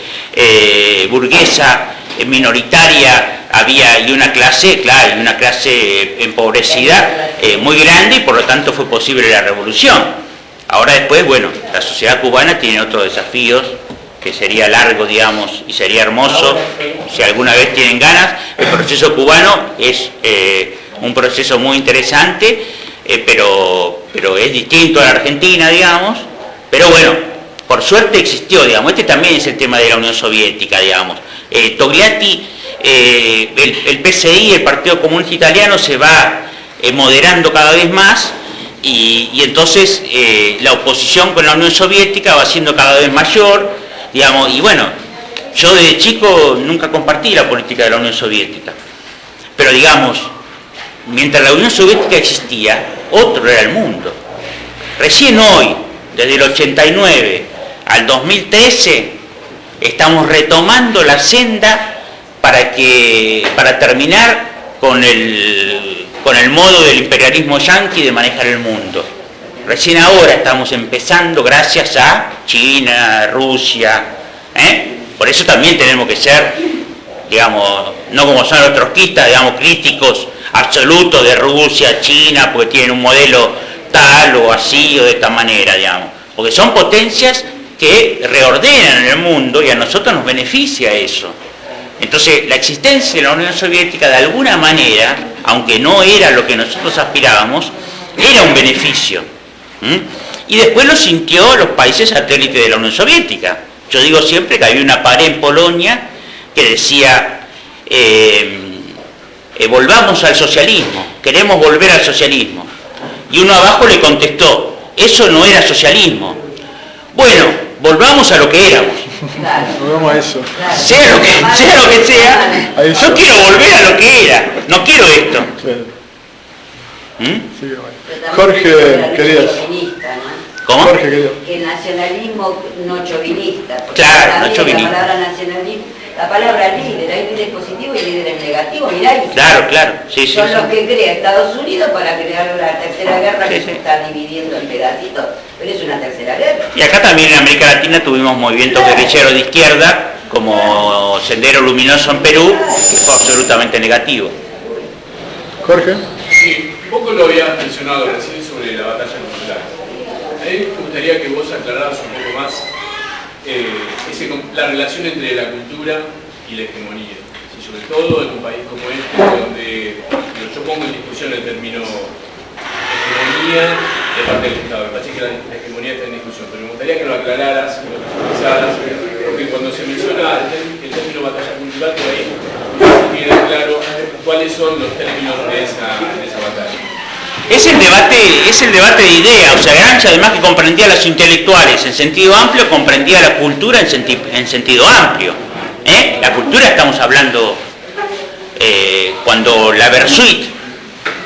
burguesa minoritaria, y una clase empobrecida muy grande, y por lo tanto fue posible la revolución. Ahora después, bueno, la sociedad cubana tiene otros desafíos, que sería largo, digamos, y sería hermoso, si alguna vez tienen ganas. El proceso cubano es un proceso muy interesante, pero es distinto a la Argentina, digamos, pero bueno, por suerte existió, digamos. Este también es el tema de la Unión Soviética, digamos. Togliatti, el PCI, el Partido Comunista Italiano, se va moderando cada vez más, y entonces la oposición con la Unión Soviética va siendo cada vez mayor, digamos, y bueno, yo desde chico nunca compartí la política de la Unión Soviética, pero digamos, mientras la Unión Soviética existía, otro era el mundo. Recién hoy, desde el 89 al 2013, estamos retomando la senda para terminar con el modo del imperialismo yanqui de manejar el mundo. Recién ahora estamos empezando, gracias a China, Rusia. Por eso también tenemos que ser, digamos, no como son los trotskistas, digamos, críticos absolutos de Rusia, China, porque tienen un modelo tal o así o de esta manera, digamos. Porque son potencias que reordenan el mundo y a nosotros nos beneficia eso. Entonces, la existencia de la Unión Soviética, de alguna manera, aunque no era lo que nosotros aspirábamos, era un beneficio. Y después lo sintió los países satélites de la Unión Soviética. Yo digo siempre que había una pared en Polonia que decía, volvamos al socialismo, queremos volver al socialismo. Y uno abajo le contestó, eso no era socialismo. Bueno, volvamos a lo que éramos. Claro. Volvamos a eso. Claro. Sea lo que sea, A eso. yo quiero volver a lo que era, no quiero esto. Claro. ¿Mm? Sí, bueno. Pero también Jorge, la lucha querías. chauvinista, ¿no? ¿Cómo? Jorge, querido. Que el nacionalismo no chauvinista. Porque Claro, también no chauvinista. La palabra nacionalismo, la palabra líder, hay líderes positivos y líderes negativos, mirá. Claro, sí, sí. Son sí. los que crea Estados Unidos para crear la tercera guerra Sí, que sí. se está dividiendo en pedacitos, pero es una tercera guerra. Y acá también en América Latina tuvimos movimientos guerrilleros de izquierda, como Sendero Luminoso en Perú, que fue absolutamente negativo. Jorge. Sí, un poco lo habías mencionado recién sobre la batalla cultural. A mí me gustaría que vos aclararas un poco más la relación entre la cultura y la hegemonía. Sí, sobre todo en un país como este, donde yo pongo en discusión el término hegemonía de parte del Estado. Me parece que la hegemonía está en discusión, pero me gustaría que lo aclararas, que lo expresaras, porque cuando se menciona el término batalla cultural, por ahí no queda claro cuáles son los términos de esa batalla. Es el debate de ideas, o sea, Gramsci además que comprendía a los intelectuales en sentido amplio, comprendía la cultura en sentido amplio. La cultura estamos hablando cuando la Versuit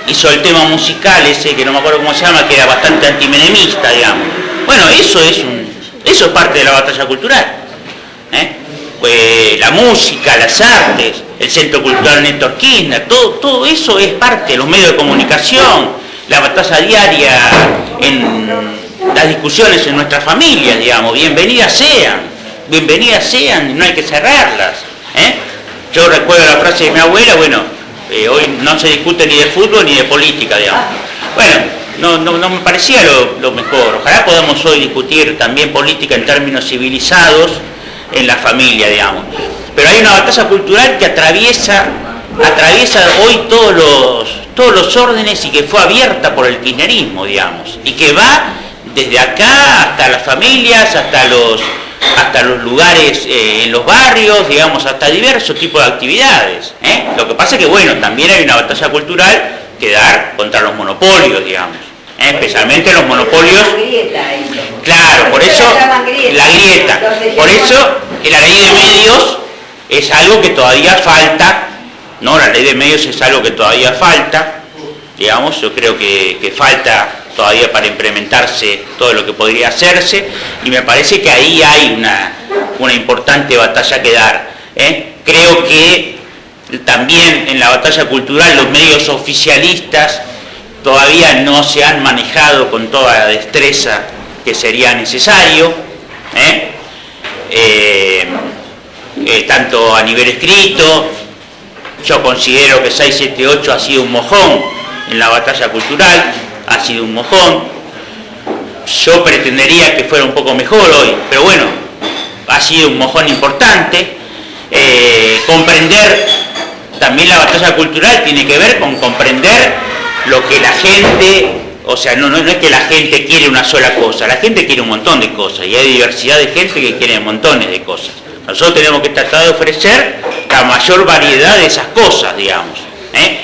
hizo el tema musical ese, que no me acuerdo cómo se llama, que era bastante antimenemista, digamos. Bueno, eso es parte de la batalla cultural. La música, las artes, el Centro Cultural Néstor Kirchner, todo eso es parte de los medios de comunicación, la batalla diaria en las discusiones en nuestras familias, digamos, bienvenidas sean, no hay que cerrarlas. Yo recuerdo la frase de mi abuela, bueno, hoy no se discute ni de fútbol ni de política, digamos. Bueno, no me parecía lo mejor. Ojalá podamos hoy discutir también política en términos civilizados en la familia, digamos. Pero hay una batalla cultural que atraviesa hoy todos los órdenes y que fue abierta por el kirchnerismo, digamos, y que va desde acá hasta las familias, hasta los lugares en los barrios, digamos, hasta diversos tipos de actividades. Lo que pasa es que, bueno, también hay una batalla cultural que dar contra los monopolios, digamos. Especialmente los monopolios. Claro, por eso la grieta. Por eso la ley de medios es algo que todavía falta, ¿no? La ley de medios es algo que todavía falta, digamos, yo creo que falta todavía para implementarse todo lo que podría hacerse, y me parece que ahí hay una importante batalla que dar. Creo que también en la batalla cultural los medios oficialistas todavía no se han manejado con toda la destreza que sería necesario, tanto a nivel escrito. Yo considero que 678 ha sido un mojón en la batalla cultural, ha sido un mojón. Yo pretendería que fuera un poco mejor hoy, pero bueno, ha sido un mojón importante. Comprender también la batalla cultural tiene que ver con comprender lo que la gente, o sea, no es que la gente quiere una sola cosa, la gente quiere un montón de cosas y hay diversidad de gente que quiere montones de cosas. Nosotros tenemos que tratar de ofrecer la mayor variedad de esas cosas, digamos,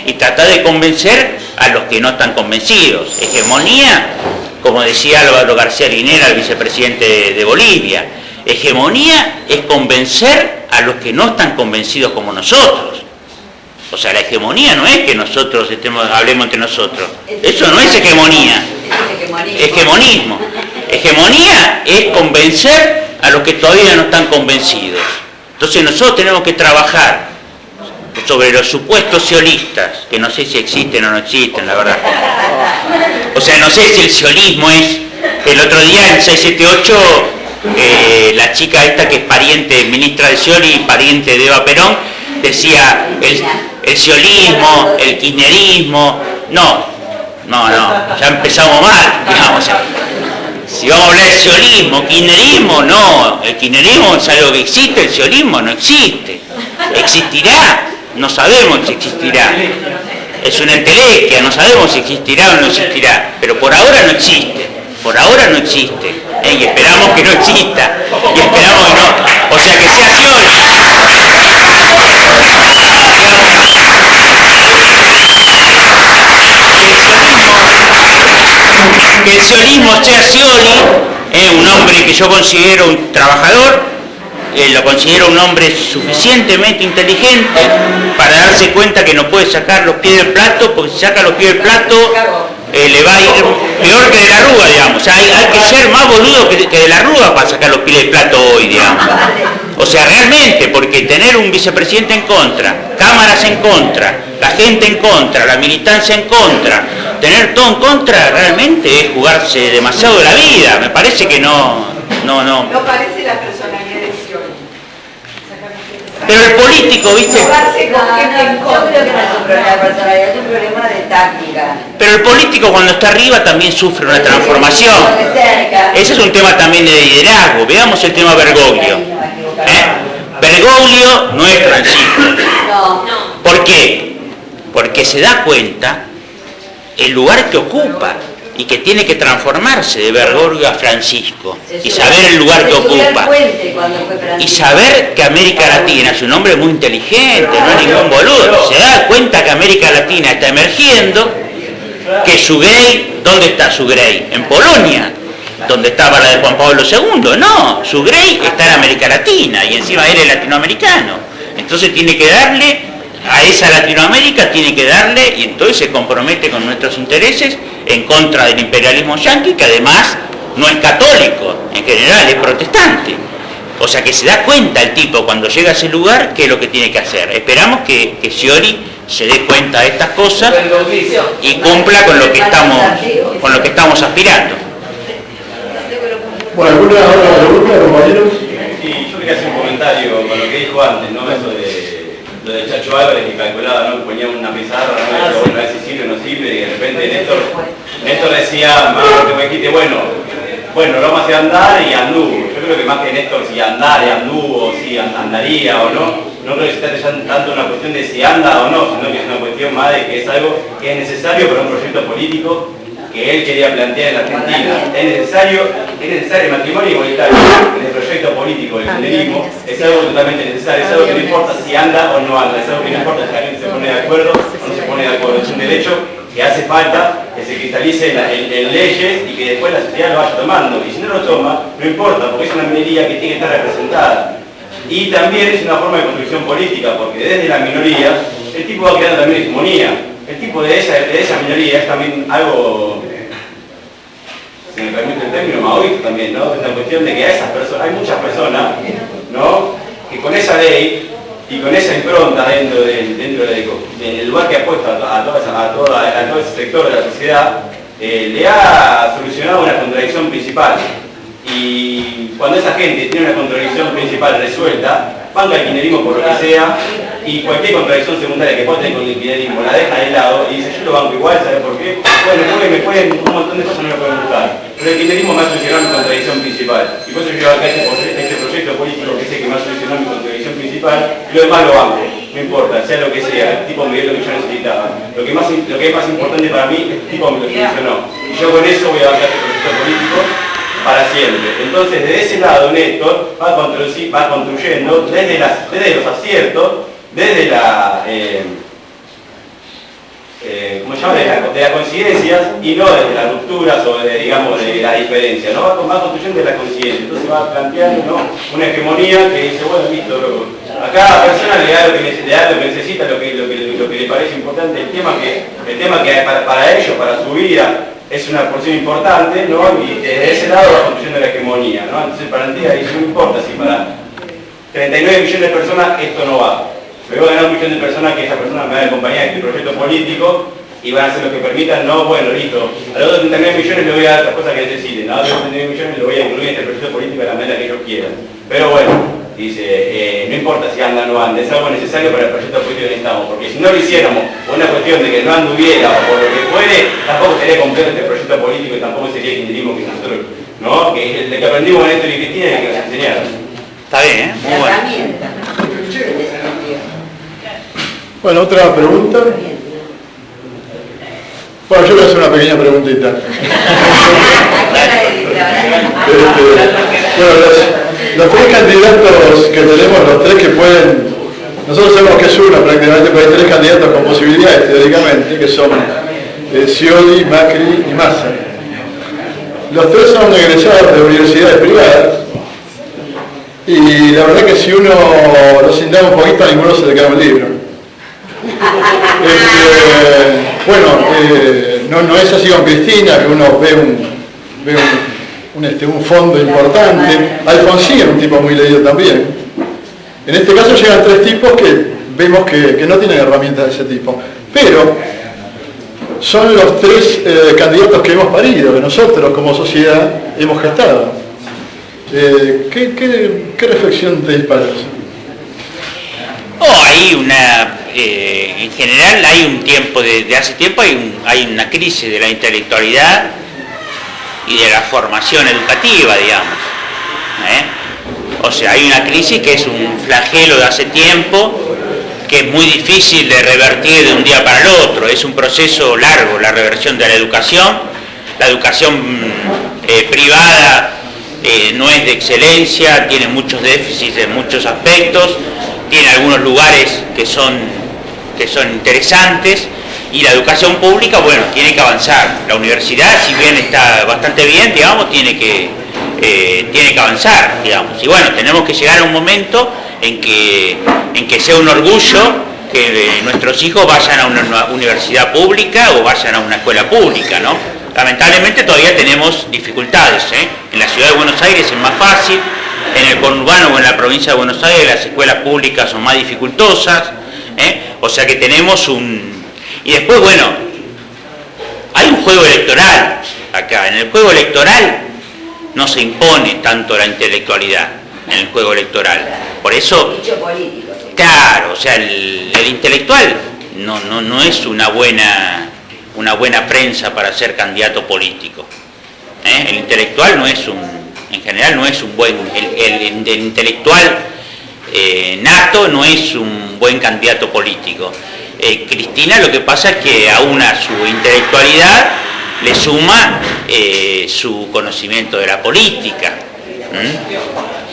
y tratar de convencer a los que no están convencidos. Hegemonía, como decía Álvaro García Linera, el vicepresidente de Bolivia, hegemonía es convencer a los que no están convencidos como nosotros. O sea, la hegemonía no es que nosotros hablemos entre nosotros. Eso no es hegemonía. Hegemonismo. Hegemonía es convencer a los que todavía no están convencidos. Entonces nosotros tenemos que trabajar sobre los supuestos siolistas, que no sé si existen o no existen, la verdad. O sea, no sé si el siolismo es... El otro día en 678, la chica esta que es pariente, ministra de Scioli y pariente de Eva Perón, decía el siolismo, el kirchnerismo. No, ya empezamos mal, digamos. Si vamos a hablar de siolismo, kirchnerismo, no, el kirchnerismo es algo que existe, el siolismo no existe. ¿Existirá? No sabemos si existirá. Es una entelequia, no sabemos si existirá o no existirá, pero por ahora no existe. Por ahora no existe. Y esperamos que no exista. Y esperamos que no. O sea, que sea Scioli. Que el siolismo sea Scioli, un hombre que yo considero un trabajador, lo considero un hombre suficientemente inteligente para darse cuenta que no puede sacar los pies del plato, porque si saca los pies del plato le va a ir peor que de la Rúa, digamos. O sea, hay que ser más boludo que de la Rúa para sacar los pies del plato hoy, digamos. O sea, realmente, porque tener un vicepresidente en contra, cámaras en contra, la gente en contra, la militancia en contra, tener todo en contra realmente es jugarse demasiado de la vida. Me parece que no. No parece la personalidad de Scioli. Pero el político, ¿viste? Yo creo que no es un problema de personalidad, es un problema de táctica. Pero el político cuando está arriba también sufre una transformación. Ese es un tema también de liderazgo. Veamos el tema Bergoglio. Bergoglio no es Francisco. No. ¿Por qué? Porque se da cuenta el lugar que ocupa y que tiene que transformarse de Bergoglio a Francisco y saber el lugar que ocupa y saber que América Latina es un hombre muy inteligente, no es ningún boludo, se da cuenta que América Latina está emergiendo, que Sugrey, ¿dónde está Sugrey? En Polonia, donde estaba la de Juan Pablo II, no, Sugrey está en América Latina y encima él es latinoamericano, entonces tiene que darle a esa Latinoamérica, tiene que darle, y entonces se compromete con nuestros intereses en contra del imperialismo yanqui, que además no es católico, en general es protestante. O sea que se da cuenta el tipo cuando llega a ese lugar qué es lo que tiene que hacer. Esperamos que Scioli se dé cuenta de estas cosas y cumpla con lo que estamos aspirando. Bueno, ¿alguna otra pregunta, compañeros? Sí, yo quería hacer un comentario con lo que dijo antes, ¿no? Eso de lo de Chacho Álvarez que calculaba, ¿no? Que ponía una pizarra, ¿no? Bueno, a ver si sirve o no sirve, y de repente Néstor decía, que me dijiste, bueno, lo vamos a hacer andar y anduvo. Yo creo que más que Néstor si andar y anduvo, si andaría o no creo que se trate ya tanto una cuestión de si anda o no, sino que es una cuestión más de que es algo que es necesario para un proyecto político que él quería plantear en la Argentina. Es necesario el matrimonio igualitario en el proyecto político del kirchnerismo, es algo totalmente necesario, es algo que no importa si anda o no anda, es algo que no importa si la gente se pone de acuerdo o no se pone de acuerdo, es un derecho que hace falta que se cristalice en leyes y que después la sociedad lo vaya tomando, y si no lo toma, no importa, porque es una minoría que tiene que estar representada. Y también es una forma de construcción política, porque desde la minoría el tipo va creando también hegemonía. El tipo de esa minoría es también algo, si me permite el término, maoísta también, ¿no? Es una cuestión de que a esas personas, hay muchas personas, ¿no? Que con esa ley y con esa impronta dentro del lugar que ha puesto a todo ese sector de la sociedad, le ha solucionado una contradicción principal. Y cuando esa gente tiene una contradicción principal resuelta, banca el kirchnerismo por lo que sea, y cualquier contradicción secundaria que pueda tener con el kirchnerismo la deja de lado y dice, yo lo banco igual, ¿sabes por qué? Bueno, un montón de cosas no me pueden gustar, pero el kirchnerismo me ha solucionado mi contradicción principal, y por eso yo acá este proyecto político que sé que me ha solucionado mi contradicción principal, y lo demás lo banco, no importa, sea lo que sea, el tipo me dio lo que yo necesitaba. Lo que es más importante para mí, el tipo me lo solucionó, y yo con eso voy a bancar este proyecto político para siempre. Entonces, desde ese lado, Néstor va construyendo desde los aciertos, desde la, ¿cómo se llama? De las coincidencias y no desde las rupturas o de, digamos, de la diferencia, ¿no? Va construyendo desde la coincidencia. Entonces va planteando, ¿no? Una hegemonía que dice, bueno, listo, loco. A cada persona le da lo que necesita, lo que le parece importante, el tema que para ellos, para su vida, es una porción importante, ¿no? Y desde ese lado va construyendo la hegemonía, ¿no? Entonces para Antía dice, no importa si para 39 millones de personas esto no va. Luego ganar 1 millón de personas que esa persona me va a acompañar en este proyecto político y van a hacer lo que permitan, no, bueno, listo. A los otros 39 millones le voy a dar las cosas que necesiten, a los otros 39 millones lo voy a incluir en este proyecto político de la manera que ellos quieran. Pero bueno, dice, no importa si anda o no anda, es algo necesario para el proyecto político que necesitamos, porque si no lo hiciéramos por una cuestión de que no anduviera o por lo que fuere, tampoco sería completo este proyecto político y tampoco sería el kirchnerismo que nosotros, ¿no? Que el que aprendimos en Néstor y Cristina y el que nos enseñaron. Está bien, ¿eh? Muy bueno. Bueno, otra pregunta. Bueno, yo voy a hacer una pequeña preguntita. Bueno, los 3 candidatos que tenemos, los 3 que pueden, nosotros sabemos que es uno prácticamente, pero hay 3 candidatos con posibilidades teóricamente, que son Scioli, Macri y Massa. Los 3 son egresados de universidades privadas Y la verdad que si uno los indaga un poquito, a ninguno se le queda un libro. No es así con Cristina, que uno ve un fondo importante. Alfonsín era un tipo muy leído también. En este caso llegan tres tipos que vemos que no tienen herramientas de ese tipo. Pero son los tres candidatos que hemos parido, que nosotros como sociedad hemos gestado. ¿Qué reflexión te disparas? Hay una, en general hay un tiempo, desde hace tiempo hay una crisis de la intelectualidad y de la formación educativa, digamos. O sea, hay una crisis que es un flagelo de hace tiempo, que es muy difícil de revertir de un día para el otro. Es un proceso largo, la reversión de la educación. La educación privada no es de excelencia, tiene muchos déficits en muchos aspectos, tiene algunos lugares que son interesantes, y la educación pública, bueno, tiene que avanzar. La universidad, si bien está bastante bien, digamos, tiene que avanzar, digamos. Y bueno, tenemos que llegar a un momento en que sea un orgullo que nuestros hijos vayan a una universidad pública o vayan a una escuela pública, ¿no? Lamentablemente todavía tenemos dificultades, En la ciudad de Buenos Aires es más fácil, en el conurbano o en la provincia de Buenos Aires las escuelas públicas son más dificultosas, o sea que tenemos Y después, bueno, hay un juego electoral acá. En el juego electoral no se impone tanto la intelectualidad, en el juego electoral. Por eso, claro, o sea, el intelectual no es una buena prensa para ser candidato político. El intelectual en general no es un buen, el intelectual nato no es un buen candidato político. Cristina, lo que pasa es que aún a su intelectualidad le suma su conocimiento de la política,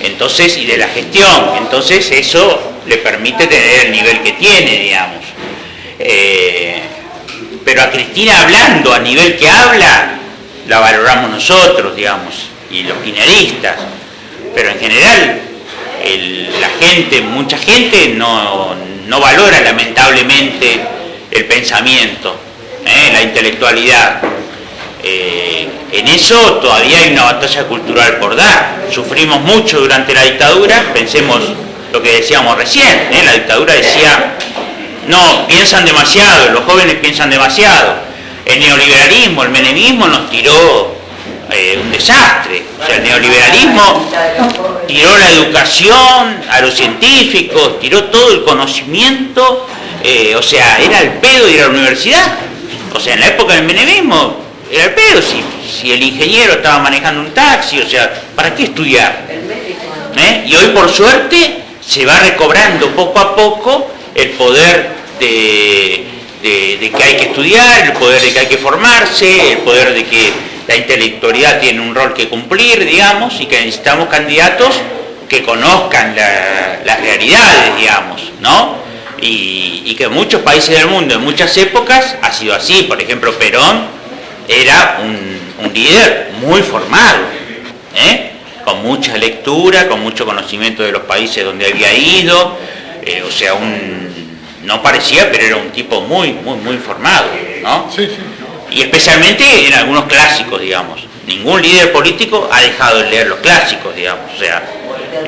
entonces, y de la gestión. Entonces eso le permite tener el nivel que tiene, digamos. Pero a Cristina, hablando a nivel que habla, la valoramos nosotros, digamos, y los kirchneristas. Pero en general, mucha gente no valora lamentablemente el pensamiento, la intelectualidad. En eso todavía hay una batalla cultural por dar. Sufrimos mucho durante la dictadura, pensemos lo que decíamos recién, la dictadura decía, no, piensan demasiado, los jóvenes piensan demasiado. El neoliberalismo, el menemismo nos tiró un desastre. O sea, el neoliberalismo tiró la educación a los científicos, tiró todo el conocimiento, o sea, era el pedo ir a la universidad. O sea, en la época del menemismo era el pedo, si el ingeniero estaba manejando un taxi, o sea, ¿para qué estudiar? Y hoy, por suerte, se va recobrando poco a poco el poder de que hay que estudiar, el poder de que hay que formarse, el poder de que la intelectualidad tiene un rol que cumplir, digamos, y que necesitamos candidatos que conozcan las realidades, digamos, ¿no? Y que en muchos países del mundo, en muchas épocas, ha sido así. Por ejemplo, Perón era un líder muy formado, con mucha lectura, con mucho conocimiento de los países donde había ido, o sea, no parecía, pero era un tipo muy formado, ¿no? Sí, sí. Y especialmente en algunos clásicos, digamos. Ningún líder político ha dejado de leer los clásicos, digamos. O sea,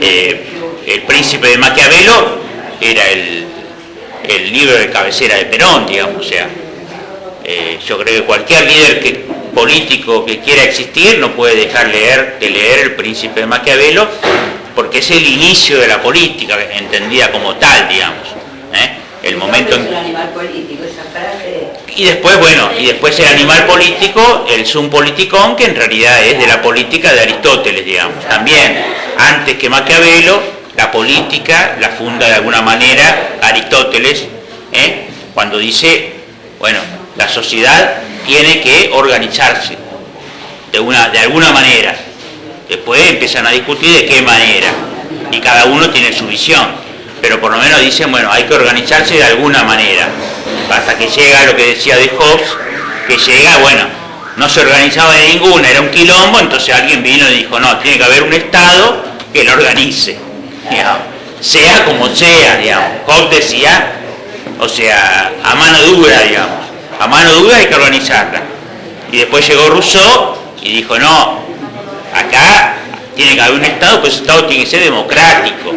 El Príncipe de Maquiavelo era el libro de cabecera de Perón, digamos. O sea, yo creo que cualquier líder político que quiera existir no puede dejar de leer El Príncipe de Maquiavelo, porque es el inicio de la política, entendida como tal, digamos. El momento en... Y después el animal político, el sum politicón, que en realidad es de la política de Aristóteles, digamos. También, antes que Maquiavelo, la política la funda de alguna manera Aristóteles, cuando dice, bueno, la sociedad tiene que organizarse de alguna manera. Después empiezan a discutir de qué manera, y cada uno tiene su visión. Pero por lo menos dicen, bueno, hay que organizarse de alguna manera, hasta que llega lo que decía de Hobbes, que llega, bueno, no se organizaba de ninguna, era un quilombo, entonces alguien vino y dijo, no, tiene que haber un Estado que lo organice, digamos, sea como sea, digamos. Hobbes decía, o sea, a mano dura, digamos, a mano dura hay que organizarla. Y después llegó Rousseau y dijo, no, acá tiene que haber un Estado, pero ese Estado tiene que ser democrático,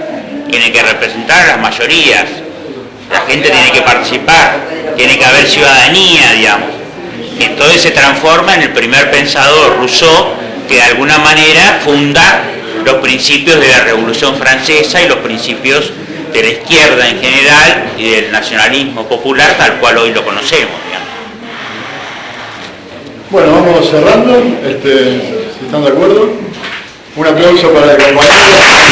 tiene que representar a las mayorías, la gente tiene que participar, tiene que haber ciudadanía, digamos. Y entonces se transforma en el primer pensador, Rousseau, que de alguna manera funda los principios de la Revolución Francesa y los principios de la izquierda en general y del nacionalismo popular tal cual hoy lo conocemos, digamos. Bueno, vamos cerrando, si están de acuerdo. Un aplauso para el compañero.